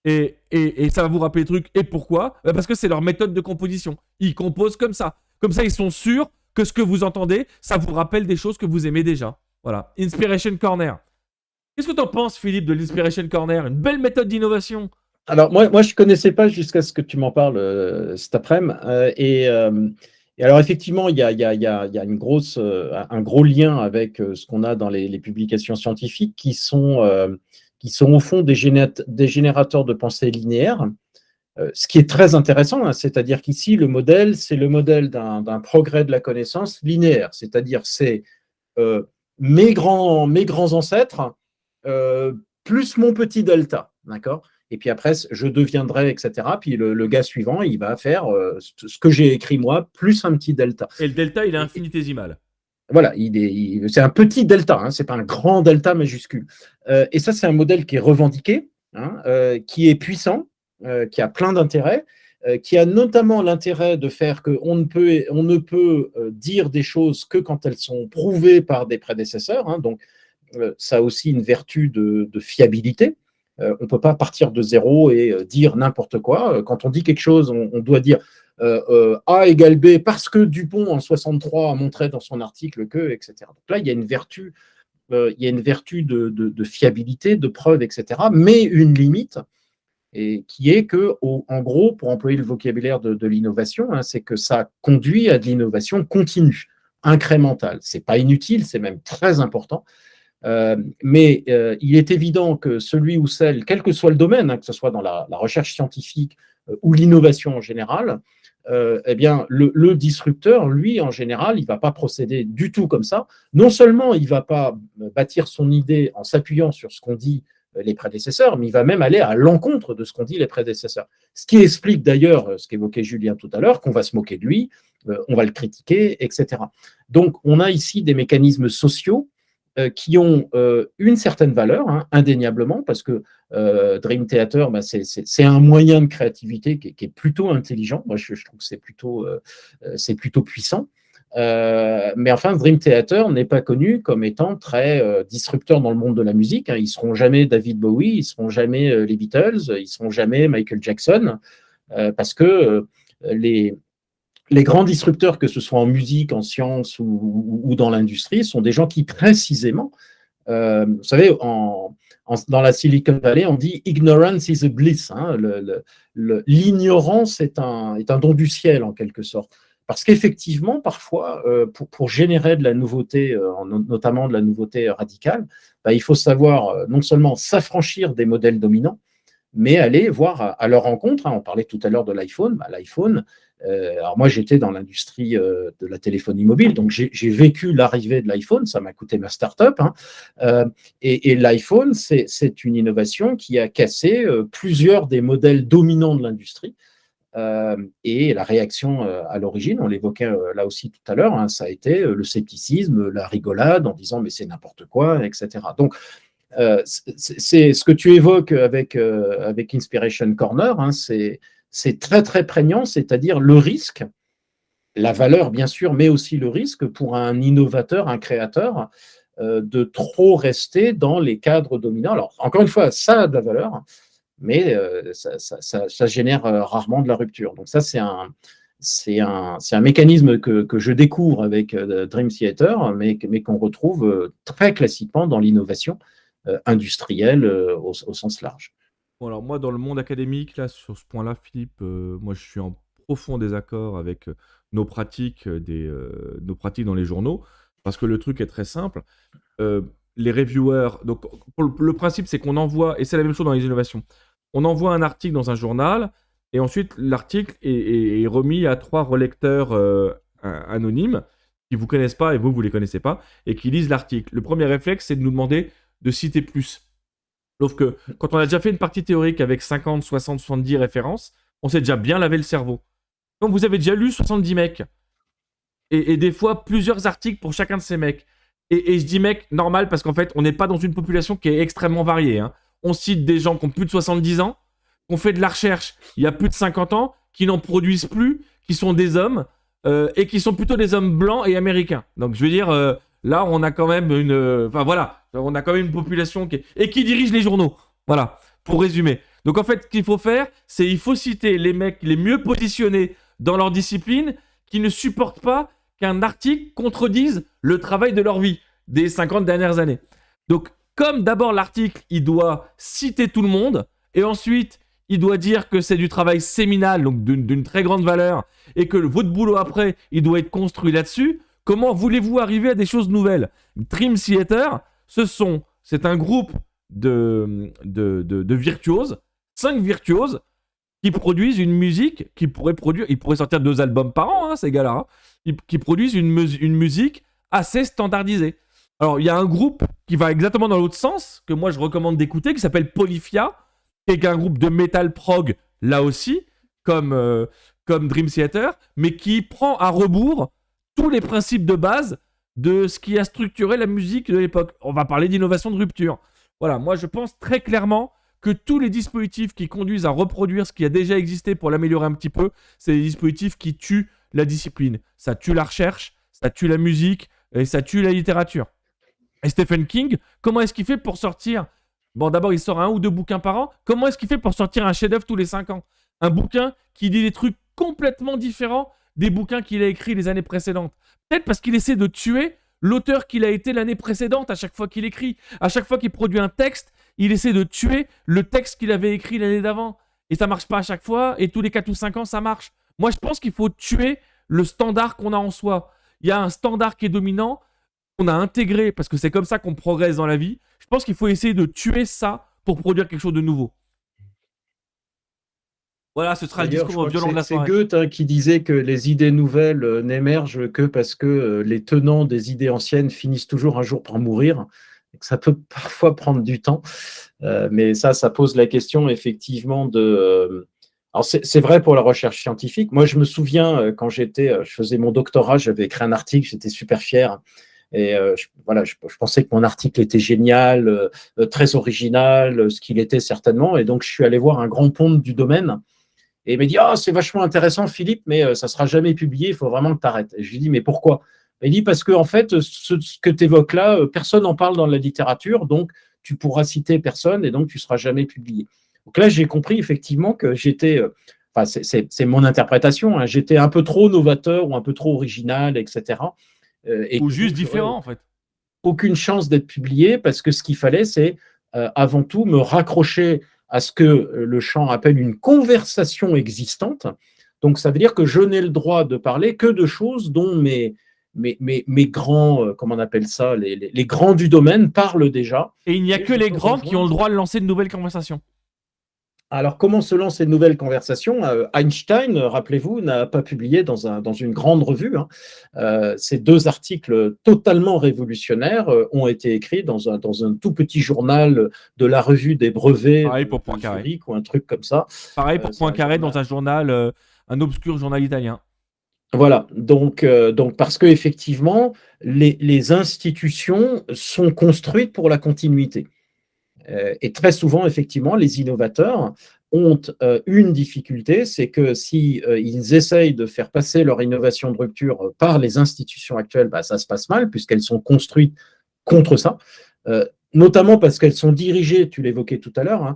Et ça va vous rappeler des trucs. Et pourquoi? Parce que c'est leur méthode de composition. Ils composent comme ça. Comme ça, ils sont sûrs que ce que vous entendez, ça vous rappelle des choses que vous aimez déjà. Voilà. Inspiration Corner. Qu'est-ce que t'en penses, Philippe, de l'Inspiration Corner? Une belle méthode d'innovation. Alors, moi je ne connaissais pas jusqu'à ce que tu m'en parles cet après-midi. Et alors, effectivement, il y a un gros lien avec ce qu'on a dans les publications scientifiques qui sont au fond des générateurs de pensée linéaire. Ce qui est très intéressant, hein, c'est-à-dire qu'ici, le modèle, c'est le modèle d'un progrès de la connaissance linéaire, c'est-à-dire c'est mes grands ancêtres plus mon petit delta, d'accord? Et puis après, je deviendrai, etc. Puis le gars suivant, il va faire ce que j'ai écrit moi, plus un petit delta. Et le delta, il est infinitésimal. Voilà, c'est un petit delta, hein, c'est pas un grand delta majuscule. Et ça, c'est un modèle qui est revendiqué, hein, qui est puissant, qui a plein d'intérêts, qui a notamment l'intérêt de faire qu'on ne peut dire des choses que quand elles sont prouvées par des prédécesseurs. Hein, donc, ça a aussi une vertu de fiabilité. On ne peut pas partir de zéro et dire n'importe quoi. Quand on dit quelque chose, on doit dire A égale B parce que Dupont en 63 a montré dans son article que, etc. Donc là, il y a une vertu, de fiabilité, de preuve, etc. Mais une limite, et qui est que, en gros, pour employer le vocabulaire de l'innovation, hein, c'est que ça conduit à de l'innovation continue, incrémentale. C'est pas inutile, c'est même très important. Mais il est évident que celui ou celle, quel que soit le domaine, hein, que ce soit dans la recherche scientifique ou l'innovation en général, eh bien, le disrupteur, lui, en général, il ne va pas procéder du tout comme ça. Non seulement il ne va pas bâtir son idée en s'appuyant sur ce qu'ont dit les prédécesseurs, mais il va même aller à l'encontre de ce qu'ont dit les prédécesseurs. Ce qui explique d'ailleurs ce qu'évoquait Julien tout à l'heure, qu'on va se moquer de lui, on va le critiquer, etc. Donc, on a ici des mécanismes sociaux qui ont une certaine valeur, hein, indéniablement, parce que Dream Theater, bah, c'est un moyen de créativité qui est plutôt intelligent. Moi, je trouve que c'est plutôt puissant. Mais enfin, Dream Theater n'est pas connu comme étant très disrupteur dans le monde de la musique. Hein. Ils ne seront jamais David Bowie, ils ne seront jamais les Beatles, ils ne seront jamais Michael Jackson, parce que les grands disrupteurs, que ce soit en musique, en sciences ou dans l'industrie, sont des gens qui précisément, vous savez, dans la Silicon Valley, on dit ignorance is a bliss. Hein, l'ignorance est un don du ciel en quelque sorte. Parce qu'effectivement, parfois, pour générer de la nouveauté, notamment de la nouveauté radicale, bah, il faut savoir non seulement s'affranchir des modèles dominants, mais aller voir à leur rencontre. Hein, on parlait tout à l'heure de l'iPhone. Bah, l'iPhone, alors moi, j'étais dans l'industrie de la téléphonie mobile, donc j'ai vécu l'arrivée de l'iPhone, ça m'a coûté ma start-up. Hein, et l'iPhone, c'est une innovation qui a cassé plusieurs des modèles dominants de l'industrie. Et la réaction à l'origine, on l'évoquait là aussi tout à l'heure, hein, ça a été le scepticisme, la rigolade en disant mais c'est n'importe quoi, etc. Donc, c'est ce que tu évoques avec Inspiration Corner, hein, c'est très très prégnant, c'est-à-dire le risque, la valeur bien sûr, mais aussi le risque pour un innovateur, un créateur, de trop rester dans les cadres dominants. Alors encore une fois, ça a de la valeur, mais ça génère rarement de la rupture. Donc ça, c'est un mécanisme que je découvre avec Dream Theater, mais qu'on retrouve très classiquement dans l'innovation industrielle au sens large. Bon, alors moi, dans le monde académique, là, sur ce point-là, Philippe, moi, je suis en profond désaccord avec nos pratiques, nos pratiques dans les journaux, parce que le truc est très simple. Les reviewers, donc le principe, c'est qu'on envoie, et c'est la même chose dans les innovations, on envoie un article dans un journal, et ensuite l'article est remis à 3 relecteurs anonymes qui ne vous connaissent pas et vous ne les connaissez pas, et qui lisent l'article. Le premier réflexe, c'est de nous demander de citer plus. Sauf que quand on a déjà fait une partie théorique avec 50, 60, 70 références, on s'est déjà bien lavé le cerveau. Quand vous avez déjà lu 70 mecs, et des fois plusieurs articles pour chacun de ces mecs, et je dis mec, normal, parce qu'en fait, on n'est pas dans une population qui est extrêmement variée. Hein. On cite des gens qui ont plus de 70 ans, qui ont fait de la recherche il y a plus de 50 ans, qui n'en produisent plus, qui sont des hommes, et qui sont plutôt des hommes blancs et américains. Donc je veux dire, là, on a quand même enfin voilà, on a quand même une population et qui dirige les journaux. Voilà, pour résumer. Donc en fait, ce qu'il faut faire, c'est il faut citer les mecs les mieux positionnés dans leur discipline, qui ne supportent pas qu'un article contredise le travail de leur vie des 50 dernières années. Donc, comme d'abord l'article, il doit citer tout le monde, et ensuite, il doit dire que c'est du travail séminal, donc d'une très grande valeur, et que votre boulot après, il doit être construit là-dessus, comment voulez-vous arriver à des choses nouvelles? Dream Theater, c'est un groupe de virtuoses, 5 virtuoses, qui produisent une musique ils pourraient sortir 2 albums par an, hein, ces gars-là, hein, qui produisent une musique assez standardisée. Alors, il y a un groupe qui va exactement dans l'autre sens, que moi je recommande d'écouter, qui s'appelle Polyphia, qui est un groupe de metal prog, là aussi, comme Dream Theater, mais qui prend à rebours tous les principes de base de ce qui a structuré la musique de l'époque. On va parler d'innovation de rupture. Voilà, moi je pense très clairement que tous les dispositifs qui conduisent à reproduire ce qui a déjà existé pour l'améliorer un petit peu, c'est des dispositifs qui tuent la discipline. Ça tue la recherche, ça tue la musique et ça tue la littérature. Et Stephen King, comment est-ce qu'il fait pour sortir... Bon, d'abord, il sort 1 ou 2 bouquins par an. Comment est-ce qu'il fait pour sortir un chef-d'œuvre tous les 5 ans? Un bouquin qui dit des trucs complètement différents des bouquins qu'il a écrits les années précédentes. Peut-être parce qu'il essaie de tuer l'auteur qu'il a été l'année précédente à chaque fois qu'il écrit. À chaque fois qu'il produit un texte, il essaie de tuer le texte qu'il avait écrit l'année d'avant. Et ça marche pas à chaque fois, et tous les 4 ou 5 ans, ça marche. Moi, je pense qu'il faut tuer le standard qu'on a en soi. Il y a un standard qui est dominant, qu'on a intégré, parce que c'est comme ça qu'on progresse dans la vie. Je pense qu'il faut essayer de tuer ça pour produire quelque chose de nouveau. Voilà, ce sera le D'ailleurs, je discours crois que violent de la c'est soirée. Goethe qui disait que les idées nouvelles n'émergent que parce que les tenants des idées anciennes finissent toujours un jour par mourir. Et que ça peut parfois prendre du temps. Mais ça pose la question effectivement de... alors c'est vrai pour la recherche scientifique. Moi, je me souviens quand je faisais mon doctorat, j'avais écrit un article, j'étais super fier. Et voilà, je pensais que mon article était génial, très original, ce qu'il était certainement. Et donc, je suis allé voir un grand ponte du domaine. Et il m'a dit, oh, c'est vachement intéressant, Philippe, mais ça ne sera jamais publié, il faut vraiment que tu arrêtes. Et je lui dis, mais pourquoi? Il dit, parce que en fait, ce que tu évoques là, personne n'en parle dans la littérature, donc tu pourras citer personne et donc tu ne seras jamais publié. Donc là, j'ai compris effectivement que j'étais, enfin, c'est mon interprétation, hein, j'étais un peu trop novateur ou un peu trop original, etc. Et Ou que juste donc, j'aurais différent, en fait. aucune chance d'être publié parce que ce qu'il fallait, c'est avant tout me raccrocher à ce que le champ appelle une conversation existante. Donc, ça veut dire que je n'ai le droit de parler que de choses dont mes grands, comment on appelle ça, les grands du domaine parlent déjà. Et il n'y a Et que je les peux grands qui ont le rejoindre. droit de lancer de nouvelles conversations. Alors, comment se lance cette nouvelle conversation? Einstein, rappelez-vous, n'a pas publié dans une grande revue. Hein. Ces 2 articles totalement révolutionnaires ont été écrits dans un tout petit journal de la revue des brevets Pareil pour de Poincaré. Zurich ou un truc comme ça. Pareil pour C'est un Poincaré dans journal. un journal, un obscur journal italien. Voilà, donc parce que effectivement, les institutions sont construites pour la continuité. Et très souvent, effectivement, les innovateurs ont une difficulté, c'est que si ils essayent de faire passer leur innovation de rupture par les institutions actuelles, bah, ça se passe mal puisqu'elles sont construites contre ça. Notamment parce qu'elles sont dirigées, tu l'évoquais tout à l'heure, hein,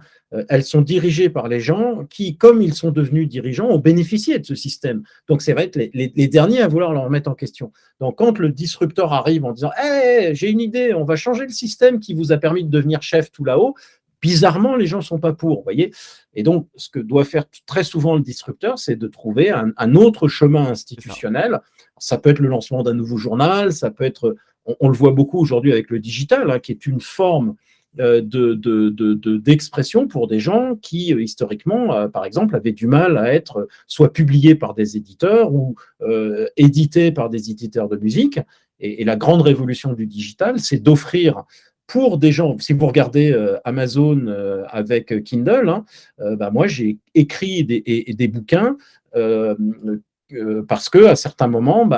elles sont dirigées par les gens qui, comme ils sont devenus dirigeants, ont bénéficié de ce système. Donc, c'est vrai que les derniers à vouloir le remettre en question. Donc, quand le disrupteur arrive en disant hey, « j'ai une idée, on va changer le système qui vous a permis de devenir chef tout là-haut », bizarrement, les gens ne sont pas pour, vous voyez. Et donc, ce que doit faire très souvent le disrupteur, c'est de trouver un autre chemin institutionnel. Ça peut être le lancement d'un nouveau journal, ça peut être, on le voit beaucoup aujourd'hui avec le digital, hein, qui est une forme d'expression pour des gens qui, historiquement, par exemple, avaient du mal à être soit publiés par des éditeurs ou édités par des éditeurs de musique. Et la grande révolution du digital, c'est d'offrir pour des gens, si vous regardez Amazon avec Kindle, hein, moi j'ai écrit des bouquins parce qu'à certains moments,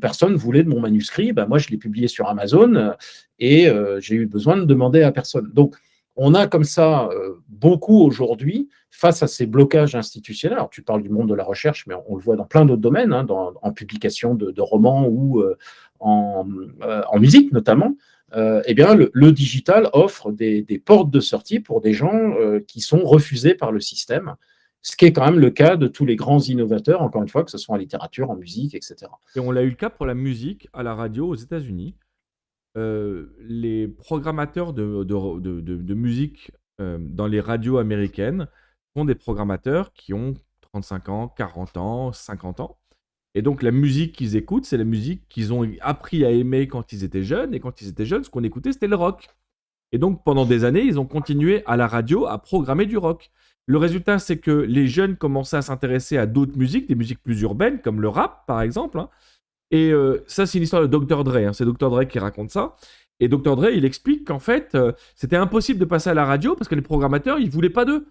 personne voulait de mon manuscrit. Moi, je l'ai publié sur Amazon et j'ai eu besoin de demander à personne. Donc, on a comme ça beaucoup aujourd'hui, face à ces blocages institutionnels. Alors, tu parles du monde de la recherche, mais on le voit dans plein d'autres domaines, hein, en publication de romans ou en musique notamment. Eh bien, le digital offre des portes de sortie pour des gens qui sont refusés par le système, ce qui est quand même le cas de tous les grands innovateurs, encore une fois, que ce soit en littérature, en musique, etc. Et on l'a eu le cas pour la musique à la radio aux États-Unis. Les programmateurs de musique dans les radios américaines sont des programmateurs qui ont 35 ans, 40 ans, 50 ans. Et donc la musique qu'ils écoutent, c'est la musique qu'ils ont appris à aimer quand ils étaient jeunes. Et quand ils étaient jeunes, ce qu'on écoutait, c'était le rock. Et donc pendant des années, ils ont continué à la radio à programmer du rock. Le résultat, c'est que les jeunes commençaient à s'intéresser à d'autres musiques, des musiques plus urbaines, comme le rap, par exemple, hein. Et ça, c'est une histoire de Dr. Dre, hein. C'est Dr. Dre qui raconte ça. Et Dr. Dre, il explique qu'en fait, c'était impossible de passer à la radio parce que les programmateurs, ils voulaient pas d'eux.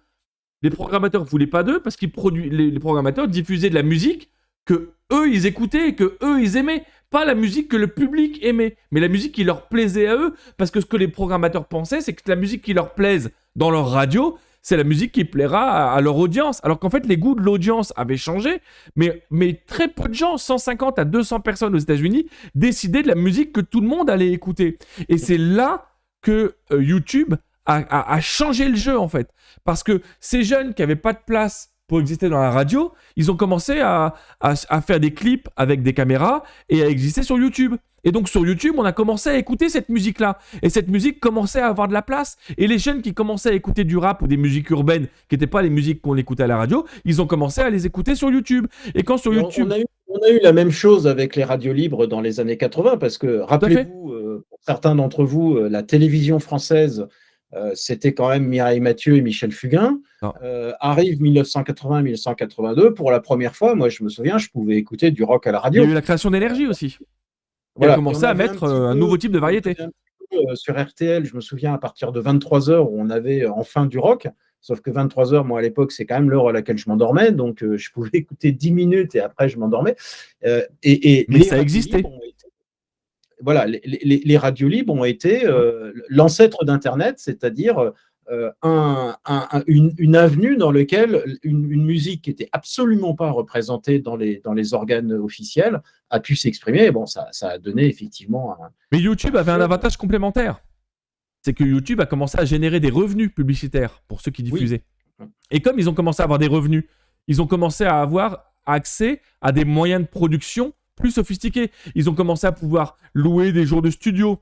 Les programmateurs voulaient pas d'eux parce les programmateurs diffusaient de la musique que eux, ils écoutaient et que eux, ils aimaient. Pas la musique que le public aimait, mais la musique qui leur plaisait à eux. Parce que ce que les programmateurs pensaient, c'est que la musique qui leur plaise dans leur radio, c'est la musique qui plaira à leur audience. Alors qu'en fait, les goûts de l'audience avaient changé, mais très peu de gens, 150 à 200 personnes aux États-Unis, décidaient de la musique que tout le monde allait écouter. Et c'est là que YouTube a changé le jeu, en fait. Parce que ces jeunes qui n'avaient pas de place pour exister dans la radio, ils ont commencé à faire des clips avec des caméras et à exister sur YouTube. Et donc sur YouTube, on a commencé à écouter cette musique-là. Et cette musique commençait à avoir de la place. Et les jeunes qui commençaient à écouter du rap ou des musiques urbaines, qui n'étaient pas les musiques qu'on écoutait à la radio, ils ont commencé à les écouter sur YouTube. Et quand sur YouTube... On a eu la même chose avec les radios libres dans les années 80, parce que, rappelez-vous, pour certains d'entre vous, la télévision française, c'était quand même Mireille Mathieu et Michel Fugain. Arrive 1980-1982, pour la première fois, moi je me souviens, je pouvais écouter du rock à la radio. Il y a eu la création d'énergie aussi. Voilà. Il a commencé à mettre un nouveau type de variété. Sur RTL, je me souviens, à partir de 23h, où on avait enfin du rock. Sauf que 23h, moi, à l'époque, c'est quand même l'heure à laquelle je m'endormais. Donc, je pouvais écouter 10 minutes et après, je m'endormais. Mais ça existait. Voilà, les radios libres ont été l'ancêtre d'Internet, c'est-à-dire une avenue dans laquelle une musique qui n'était absolument pas représentée dans les organes officiels a pu s'exprimer. Bon, ça a donné effectivement Mais YouTube avait un avantage complémentaire. C'est que YouTube a commencé à générer des revenus publicitaires pour ceux qui diffusaient. Oui. Et comme ils ont commencé à avoir des revenus, ils ont commencé à avoir accès à des moyens de production plus sophistiqués. Ils ont commencé à pouvoir louer des jours de studio,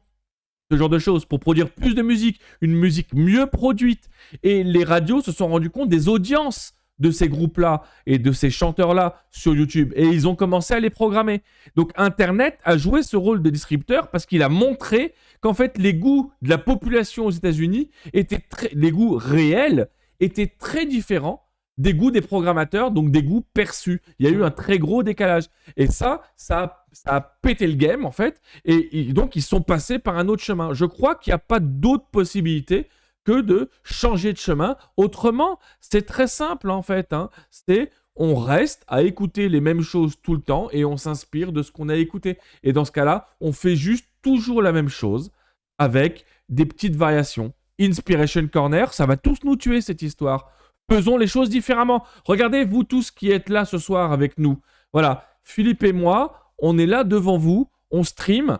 ce genre de choses, pour produire plus de musique, une musique mieux produite. Et les radios se sont rendus compte des audiences de ces groupes-là et de ces chanteurs-là sur YouTube. Et ils ont commencé à les programmer. Donc Internet a joué ce rôle de distributeur parce qu'il a montré qu'en fait, les goûts de la population aux États-Unis les goûts réels étaient très différents des goûts des programmateurs, donc des goûts perçus. Il y a eu un très gros décalage. Et ça a pété le game, en fait. Et donc, ils sont passés par un autre chemin. Je crois qu'il n'y a pas d'autre possibilité que de changer de chemin. Autrement, c'est très simple, en fait, hein. On reste à écouter les mêmes choses tout le temps et on s'inspire de ce qu'on a écouté. Et dans ce cas-là, on fait juste toujours la même chose avec des petites variations. Inspiration Corner, ça va tous nous tuer, cette histoire. Faisons les choses différemment. Regardez, vous tous qui êtes là ce soir avec nous. Voilà, Philippe et moi, on est là devant vous, on stream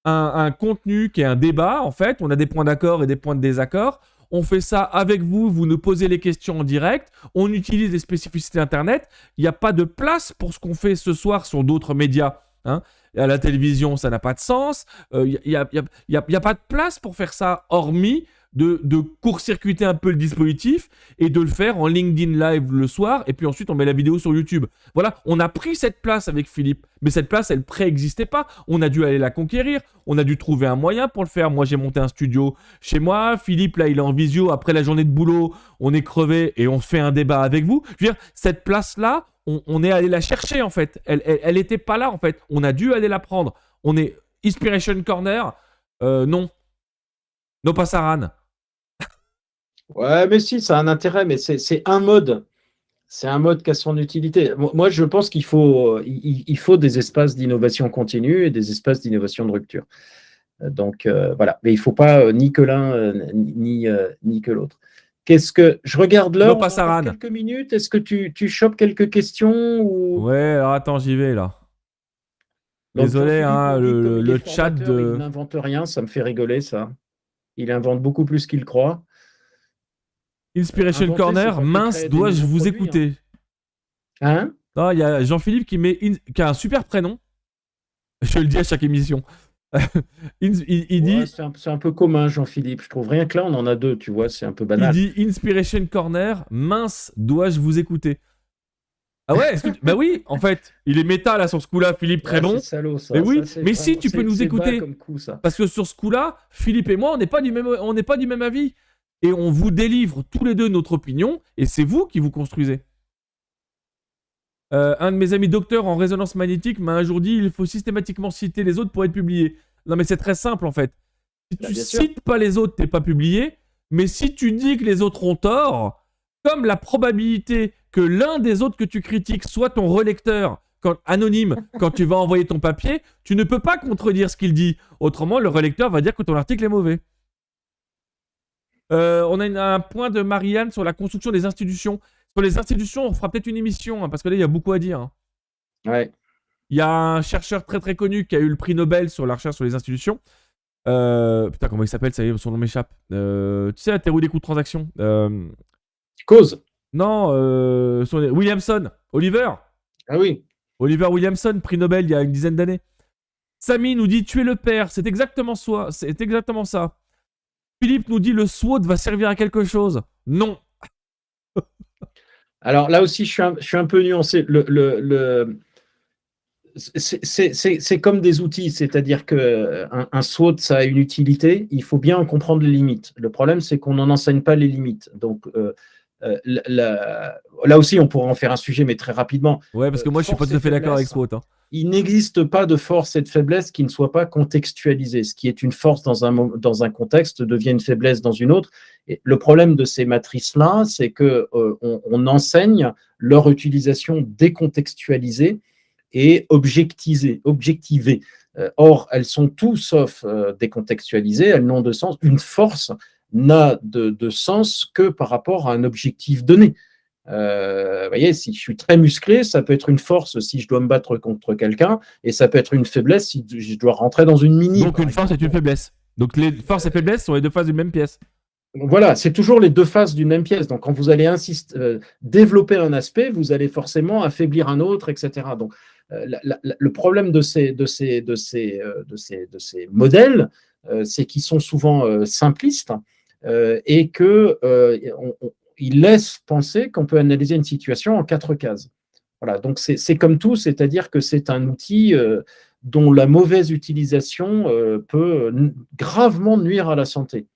un contenu qui est un débat, en fait. On a des points d'accord et des points de désaccord. On fait ça avec vous, vous nous posez les questions en direct. On utilise les spécificités Internet. Il n'y a pas de place pour ce qu'on fait ce soir sur d'autres médias, hein. À la télévision, ça n'a pas de sens. Il n'y a pas de place pour faire ça, hormis de court-circuiter un peu le dispositif et de le faire en LinkedIn Live le soir, et puis ensuite on met la vidéo sur YouTube. Voilà, on a pris cette place avec Philippe, mais cette place, elle préexistait pas. On a dû aller la conquérir, on a dû trouver un moyen pour le faire. Moi, j'ai monté un studio chez moi, Philippe, là, il est en visio, après la journée de boulot, on est crevé et on fait un débat avec vous. Je veux dire, cette place-là, on est allé la chercher, en fait. Elle était pas là, en fait. On a dû aller la prendre. On est Inspiration Corner, non. No Passaran. Ouais, mais si, ça a un intérêt, mais c'est un mode. C'est un mode qui a son utilité. Moi, je pense qu'il faut, il faut des espaces d'innovation continue et des espaces d'innovation de rupture. Donc, voilà. Mais il ne faut pas ni que l'un ni que l'autre. Qu'est-ce que je regarde No l'heure? On a encore Passaran. quelques minutes. Est-ce que tu chopes quelques questions ou... Ouais, alors attends, j'y vais là. Donc, Désolé, Jean-Philippe hein, nous dit que comme il est le chat formateur, il de... n'invente rien. Ça me fait rigoler, ça. Il invente beaucoup plus qu'il croit. Inspiration Inventer, c'est Corner, pas que mince, créer des dois-je nouveaux vous produits, hein. écouter? Hein? Non, il y a Jean-Philippe qui a un super prénom. Je le dis à chaque émission. Il Ouais, dit, c'est un peu commun, Jean-Philippe. Je trouve rien que là, on en a deux, tu vois, c'est un peu il banal. dit Inspiration Corner, mince, dois-je vous écouter? Ah ouais, bah oui, en fait, il est méta là sur ce coup-là, Philippe, très Ouais, c'est bon. salaud, Mais ça. oui, Ça, c'est mais si vraiment, tu peux nous c'est bas écouter, comme coup, ça. parce que sur ce coup-là, Philippe et moi, on n'est pas du même avis. Et on vous délivre tous les deux notre opinion, et c'est vous qui vous construisez. Un de mes amis docteurs en résonance magnétique m'a un jour dit il faut systématiquement citer les autres pour être publié. Non mais c'est très simple en fait. Si Bah, tu bien sûr. cites pas les autres, t'es pas publié. Mais si tu dis que les autres ont tort, comme la probabilité que l'un des autres que tu critiques soit ton relecteur anonyme quand tu vas envoyer ton papier, tu ne peux pas contredire ce qu'il dit. Autrement, le relecteur va dire que ton article est mauvais. On a un point de Marianne sur la construction des institutions. Sur les institutions, on fera peut-être une émission, hein, parce que là, il y a beaucoup à dire. Hein. Ouais. Il y a un chercheur très très connu qui a eu le prix Nobel sur la recherche sur les institutions. Putain, comment il s'appelle? Ça y est, son nom m'échappe. Tu sais, la théorie des coûts de transaction. Cause. Non, Williamson. Ah oui. Oliver Williamson, prix Nobel il y a une dizaine d'années. Samy nous dit tuer le père. C'est exactement ça. C'est exactement ça. Philippe nous dit le SWOT va servir à quelque chose. Non. Alors là aussi, je suis un peu nuancé. C'est comme des outils, c'est-à-dire qu'un SWOT, ça a une utilité, il faut bien en comprendre les limites. Le problème, c'est qu'on n'en enseigne pas les limites. Donc, là aussi, on pourra en faire un sujet, mais très rapidement. Ouais, parce que moi, je suis pas Force tout et à fait d'accord avec faiblesse. SWOT. Hein. Il n'existe pas de force et de faiblesse qui ne soient pas contextualisées. Ce qui est une force dans un contexte devient une faiblesse dans une autre. Et le problème de ces matrices-là, c'est qu'on enseigne leur utilisation décontextualisée et objectivées. Or, elles sont tout sauf décontextualisées, elles n'ont de sens. Une force n'a de sens que par rapport à un objectif donné. Vous voyez, si je suis très musclé, ça peut être une force si je dois me battre contre quelqu'un, et ça peut être une faiblesse si je dois rentrer dans une mini. Donc une force est une faiblesse. Donc les forces et faiblesses sont les deux faces d'une même pièce. Voilà, c'est toujours les deux faces d'une même pièce. Donc, quand vous allez développer un aspect, vous allez forcément affaiblir un autre, etc. Donc, le problème de ces modèles, c'est qu'ils sont souvent simplistes et qu'ils laissent penser qu'on peut analyser une situation en 4 cases. Voilà, donc c'est comme tout, c'est-à-dire que c'est un outil dont la mauvaise utilisation peut gravement nuire à la santé.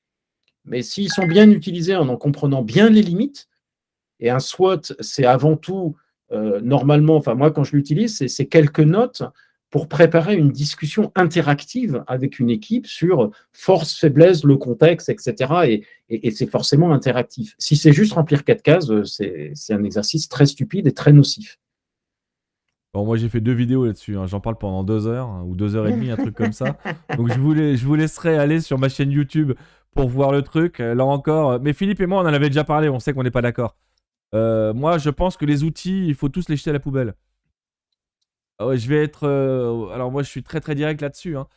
Mais s'ils sont bien utilisés en comprenant bien les limites, et un SWOT, c'est avant tout, normalement, enfin moi quand je l'utilise, c'est quelques notes pour préparer une discussion interactive avec une équipe sur force, faiblesse, le contexte, etc. Et c'est forcément interactif. Si c'est juste remplir 4 cases, c'est un exercice très stupide et très nocif. Bon, moi j'ai fait 2 vidéos là-dessus, hein. J'en parle pendant 2 heures hein, ou 2 heures et demie, un truc comme ça. Donc je vous laisserai aller sur ma chaîne YouTube pour voir le truc. Là encore, mais Philippe et moi on en avait déjà parlé, on sait qu'on n'est pas d'accord. Moi je pense que les outils, il faut tous les jeter à la poubelle. Ah ouais, je vais être... alors moi je suis très très direct là-dessus. Hein.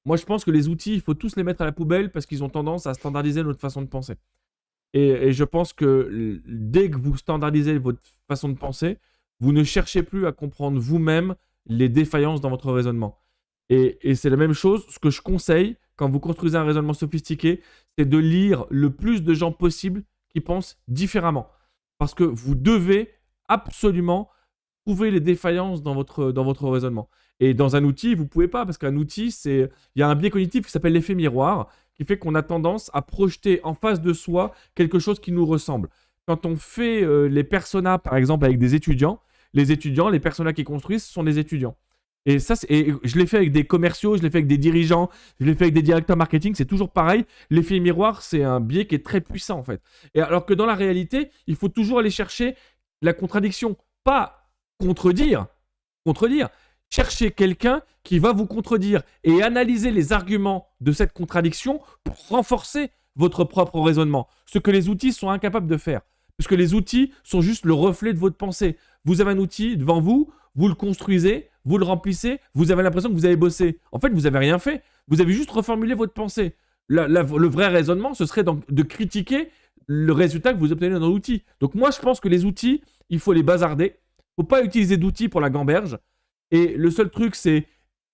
Moi je pense que les outils, il faut tous les mettre à la poubelle parce qu'ils ont tendance à standardiser notre façon de penser. Et je pense que dès que vous standardisez votre façon de penser, vous ne cherchez plus à comprendre vous-même les défaillances dans votre raisonnement. Et c'est la même chose, ce que je conseille quand vous construisez un raisonnement sophistiqué, c'est de lire le plus de gens possible qui pensent différemment. Parce que vous devez absolument trouver les défaillances dans votre raisonnement. Et dans un outil, vous ne pouvez pas, parce qu'un outil, il y a un biais cognitif qui s'appelle l'effet miroir, qui fait qu'on a tendance à projeter en face de soi quelque chose qui nous ressemble. Quand on fait les personas, par exemple, avec des étudiants, les personas qu'ils construisent, ce sont des étudiants. Et ça, et je l'ai fait avec des commerciaux, je l'ai fait avec des dirigeants, je l'ai fait avec des directeurs marketing, c'est toujours pareil. L'effet miroir, c'est un biais qui est très puissant en fait. Et alors que dans la réalité, il faut toujours aller chercher la contradiction, pas contredire, chercher quelqu'un qui va vous contredire et analyser les arguments de cette contradiction pour renforcer votre propre raisonnement. Ce que les outils sont incapables de faire. Puisque les outils sont juste le reflet de votre pensée. Vous avez un outil devant vous, vous le construisez, vous le remplissez, vous avez l'impression que vous avez bossé. En fait, vous n'avez rien fait. Vous avez juste reformulé votre pensée. Le vrai raisonnement, ce serait donc de critiquer le résultat que vous obtenez dans l'outil. Donc moi, je pense que les outils, il faut les bazarder. Il ne faut pas utiliser d'outils pour la gamberge. Et le seul truc, c'est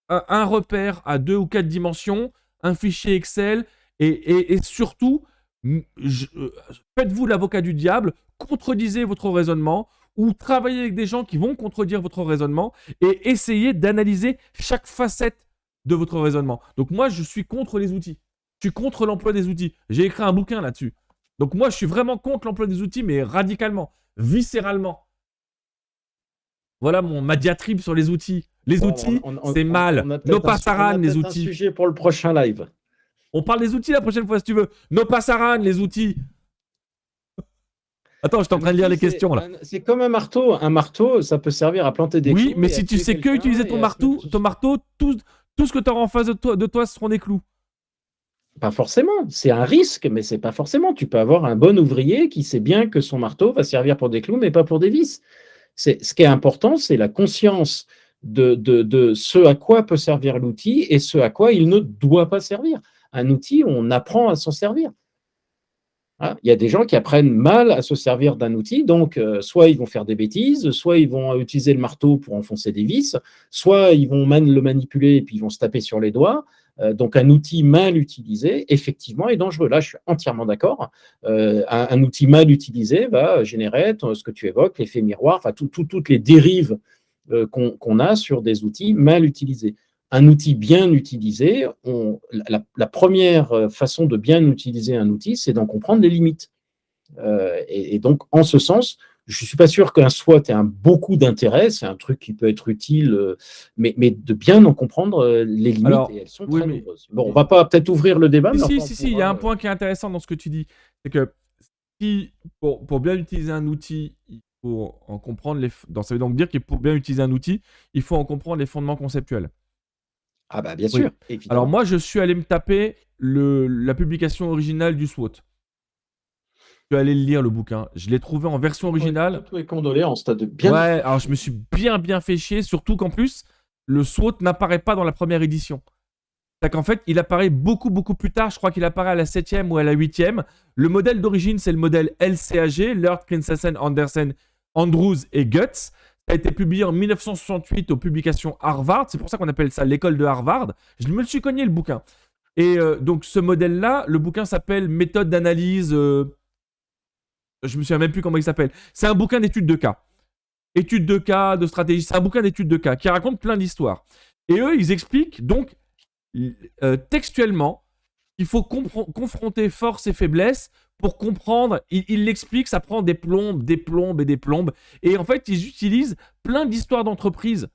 un repère à 2 ou 4 dimensions, un fichier Excel, et surtout, faites-vous l'avocat du diable, contredisez votre raisonnement, ou travaillez avec des gens qui vont contredire votre raisonnement, et essayez d'analyser chaque facette de votre raisonnement. Donc moi, je suis contre les outils. Je suis contre l'emploi des outils. J'ai écrit un bouquin là-dessus. Donc moi, je suis vraiment contre l'emploi des outils, mais radicalement, viscéralement. Voilà ma diatribe sur les outils. Les outils, c'est mal. No passaran, les outils. Un sujet pour le prochain live. On parle des outils la prochaine fois si tu veux. No passaran, les outils. Attends, je suis en train de lire les questions là. C'est comme un marteau. Un marteau, ça peut servir à planter des clous. Oui, mais si tu sais que utiliser ton marteau, tout ce que tu auras en face de toi, ce seront des clous. Pas forcément. C'est un risque, mais c'est pas forcément. Tu peux avoir un bon ouvrier qui sait bien que son marteau va servir pour des clous, mais pas pour des vis. Ce qui est important, c'est la conscience de ce à quoi peut servir l'outil et ce à quoi il ne doit pas servir. Un outil, on apprend à s'en servir. Hein, il y a des gens qui apprennent mal à se servir d'un outil, donc soit ils vont faire des bêtises, soit ils vont utiliser le marteau pour enfoncer des vis, soit ils vont le manipuler et puis ils vont se taper sur les doigts. Donc un outil mal utilisé, effectivement, est dangereux. Là, je suis entièrement d'accord. Un outil mal utilisé va générer ce que tu évoques, l'effet miroir, enfin toutes les dérives qu'on a sur des outils mal utilisés. Un outil bien utilisé, la première façon de bien utiliser un outil, c'est d'en comprendre les limites. Et donc, en ce sens, je ne suis pas sûr qu'un SWOT ait beaucoup d'intérêt, c'est un truc qui peut être utile, mais de bien en comprendre les limites, alors, et elles sont très nombreuses. Bon, on ne va pas peut-être ouvrir le débat. Si, il y a un point qui est intéressant dans ce que tu dis, c'est que pour bien utiliser un outil, il faut en comprendre ça veut donc dire que pour bien utiliser un outil, il faut en comprendre les fondements conceptuels. Ah bah bien sûr. Évidemment. Alors moi, je suis allé me taper la publication originale du SWOT. Je suis allé le lire, le bouquin. Je l'ai trouvé en version originale. Toutes les condoléances, t'as de bien. Ouais, alors je me suis bien fait chier, surtout qu'en plus, le SWOT n'apparaît pas dans la première édition. C'est qu'en fait, il apparaît beaucoup plus tard. Je crois qu'il apparaît à la 7e ou à la 8e. Le modèle d'origine, c'est le modèle LCAG, Lord Christensen, Andersen, Andrews et Guts. Ça a été publié en 1968 aux publications Harvard. C'est pour ça qu'on appelle ça l'école de Harvard. Je me suis cogné le bouquin. Et donc, ce modèle-là, le bouquin s'appelle Méthode d'analyse. Je me souviens même plus comment il s'appelle. C'est un bouquin d'études de cas. Études de cas, de stratégie. C'est un bouquin d'études de cas qui raconte plein d'histoires. Et eux, ils expliquent donc textuellement qu'il faut confronter force et faiblesse pour comprendre. Ils l'expliquent, ça prend des plombes. Et en fait, ils utilisent plein d'histoires d'entreprises.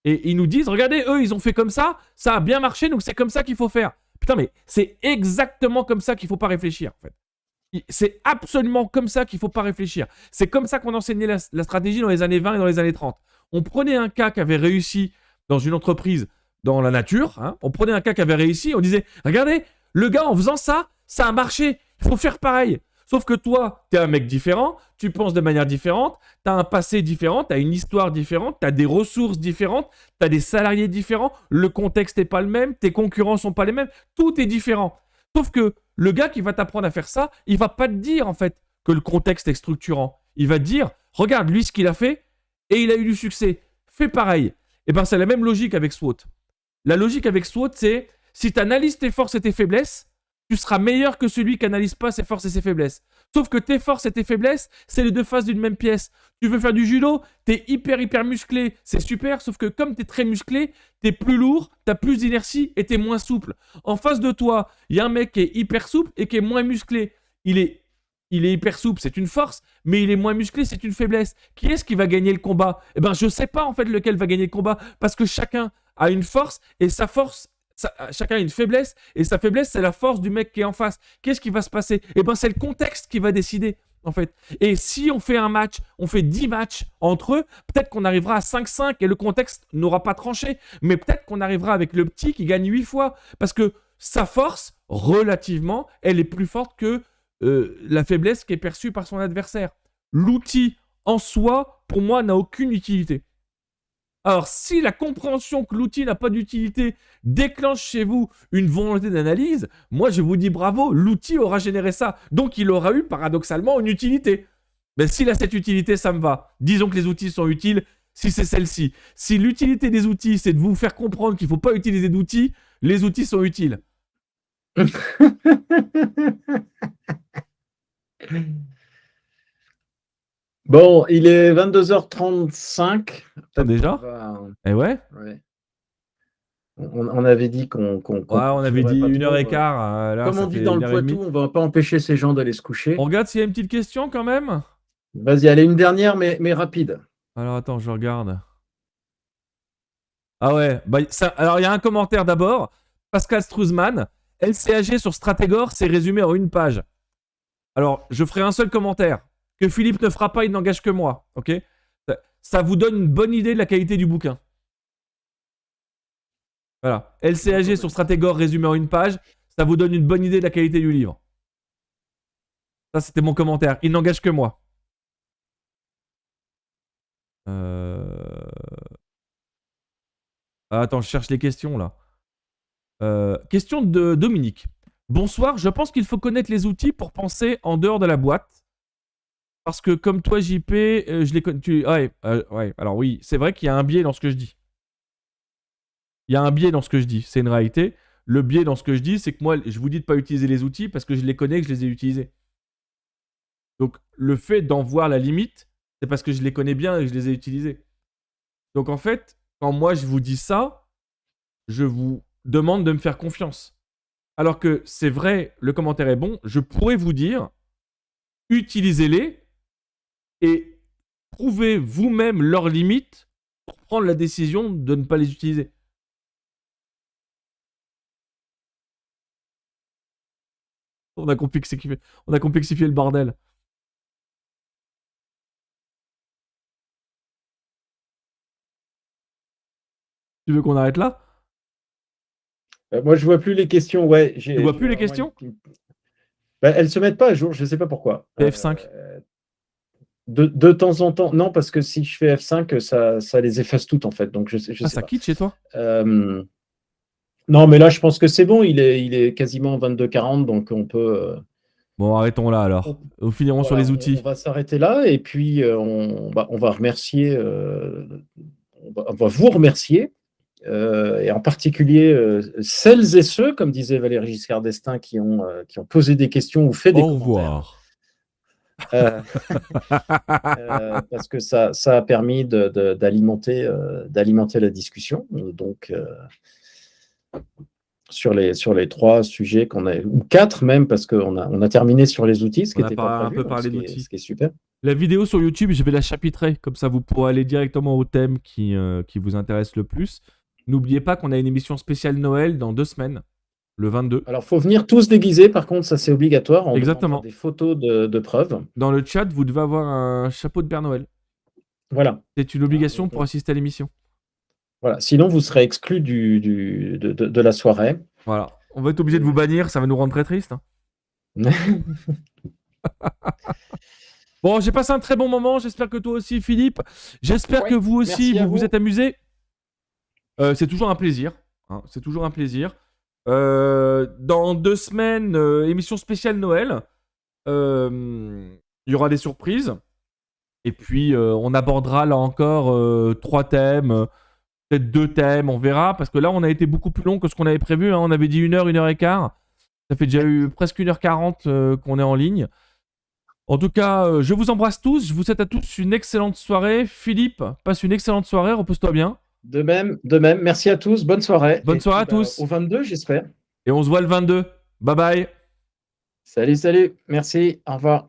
Et ils nous disent, regardez, eux, ils ont fait comme ça a bien marché, donc c'est comme ça qu'il faut faire. Putain, mais c'est exactement comme ça qu'il ne faut pas réfléchir, en fait. C'est absolument comme ça qu'il ne faut pas réfléchir. C'est comme ça qu'on enseignait la stratégie dans les années 20 et dans les années 30. On prenait un cas qui avait réussi dans une entreprise, dans la nature. Hein, on prenait un cas qui avait réussi, on disait, regardez, le gars, en faisant ça, ça a marché. Il faut faire pareil. Sauf que toi, tu es un mec différent, tu penses de manière différente, tu as un passé différent, tu as une histoire différente, tu as des ressources différentes, tu as des salariés différents, le contexte n'est pas le même, tes concurrents ne sont pas les mêmes, tout est différent. Sauf que le gars qui va t'apprendre à faire ça, il va pas te dire en fait que le contexte est structurant. Il va te dire, regarde lui ce qu'il a fait et il a eu du succès. Fais pareil. Et bien c'est la même logique avec SWOT. La logique avec SWOT, c'est si tu analyses tes forces et tes faiblesses, tu seras meilleur que celui qui n'analyse pas ses forces et ses faiblesses. Sauf que tes forces et tes faiblesses, c'est les deux faces d'une même pièce. Tu veux faire du judo, t'es hyper musclé, c'est super, sauf que comme t'es très musclé, t'es plus lourd, t'as plus d'inertie et t'es moins souple. En face de toi, il y a un mec qui est hyper souple et qui est moins musclé. Il est hyper souple, c'est une force, mais il est moins musclé, c'est une faiblesse. Qui est-ce qui va gagner le combat? Eh ben, je sais pas en fait lequel va gagner le combat, parce que chacun a une force et sa force, chacun a une faiblesse et sa faiblesse, c'est la force du mec qui est en face. Qu'est-ce qui va se passer? Eh ben, c'est le contexte qui va décider, en fait. Et si on fait un match, on fait 10 matchs entre eux, peut-être qu'on arrivera à 5-5 et le contexte n'aura pas tranché. Mais peut-être qu'on arrivera avec le petit qui gagne 8 fois. Parce que sa force, relativement, elle est plus forte que la faiblesse qui est perçue par son adversaire. L'outil en soi, pour moi, n'a aucune utilité. Alors, si la compréhension que l'outil n'a pas d'utilité déclenche chez vous une volonté d'analyse, moi, je vous dis bravo, l'outil aura généré ça. Donc, il aura eu, paradoxalement, une utilité. Mais s'il a cette utilité, ça me va. Disons que les outils sont utiles, si c'est celle-ci. Si l'utilité des outils, c'est de vous faire comprendre qu'il ne faut pas utiliser d'outils, les outils sont utiles. Bon, il est 22h35. Déjà Eh ouais. On avait dit qu'on on avait dit 1h15. Là, comme on dit dans le Poitou, on va pas empêcher ces gens d'aller se coucher. On regarde s'il y a une petite question quand même. Vas-y, allez, une dernière, mais rapide. Alors, attends, je regarde. Ah ouais, alors il y a un commentaire d'abord. Pascal Struzman, LCAG sur Stratégor, c'est résumé en une page. Alors, je ferai un seul commentaire. Que Philippe ne fera pas, il n'engage que moi. Ok? Ça vous donne une bonne idée de la qualité du bouquin. Voilà. LCAG sur Stratégor, résumé en une page. Ça vous donne une bonne idée de la qualité du livre. Ça, c'était mon commentaire. Il n'engage que moi. Attends, je cherche les questions là. Question de Dominique. Bonsoir, je pense qu'il faut connaître les outils pour penser en dehors de la boîte. Parce que comme toi, JP, je les connais. Ouais, alors oui, c'est vrai qu'il y a un biais dans ce que je dis. Il y a un biais dans ce que je dis, c'est une réalité. Le biais dans ce que je dis, c'est que moi, je vous dis de ne pas utiliser les outils parce que je les connais et que je les ai utilisés. Donc, le fait d'en voir la limite, c'est parce que je les connais bien et que je les ai utilisés. Donc, en fait, quand moi, je vous dis ça, je vous demande de me faire confiance. Alors que c'est vrai, le commentaire est bon, je pourrais vous dire, utilisez-les et prouvez vous-même leurs limites pour prendre la décision de ne pas les utiliser. On a complexifié le bordel. Tu veux qu'on arrête là? Moi, je vois plus les questions. Ouais, tu vois plus les questions? Elles se mettent pas à jour, je sais pas pourquoi. F5. De temps en temps, non, parce que si je fais F5, ça les efface toutes en fait. Donc je sais ça pas. quitte chez toi? Non, mais là, je pense que c'est bon. Il est quasiment 22h40, donc on peut. Bon, arrêtons là alors. Nous finirons sur les outils. On va s'arrêter là et puis on va remercier. On va vous remercier. Et en particulier celles et ceux, comme disait Valéry Giscard d'Estaing, qui ont posé des questions ou fait des commentaires. Parce que ça a permis d'alimenter la discussion. Donc, sur les 3 sujets qu'on a, ou 4 même, parce qu'on a terminé sur les outils, ce qui était pas prévu, un peu parlé d'outils. Ce qui est super. La vidéo sur YouTube, je vais la chapitrer, comme ça vous pourrez aller directement au thème qui vous intéresse le plus. N'oubliez pas qu'on a une émission spéciale Noël dans 2 semaines, le 22. Alors, il faut venir tous déguisés, par contre, ça c'est obligatoire. On Exactement. des photos de preuves. Dans le chat, vous devez avoir un chapeau de Père Noël. Voilà. C'est une obligation pour assister à l'émission. Voilà. Sinon, vous serez exclu de la soirée. Voilà. On va être obligé de vous bannir, ça va nous rendre très tristes. Bon, j'ai passé un très bon moment. J'espère que toi aussi, Philippe. J'espère que vous aussi, vous vous êtes amusés. C'est toujours un plaisir. Hein, c'est toujours un plaisir. Dans 2 semaines, émission spéciale Noël. Il y aura des surprises. Et puis, on abordera là encore 3 thèmes. Peut-être 2 thèmes, on verra. Parce que là, on a été beaucoup plus long que ce qu'on avait prévu. Hein. On avait dit 1h, 1h15. Ça fait déjà eu presque 1h40 qu'on est en ligne. En tout cas, je vous embrasse tous. Je vous souhaite à tous une excellente soirée. Philippe, passe une excellente soirée. Repose-toi bien. De même. Merci à tous. Bonne soirée. Bonne soirée à tous. Au 22, j'espère. Et on se voit le 22. Bye bye. Salut. Merci. Au revoir.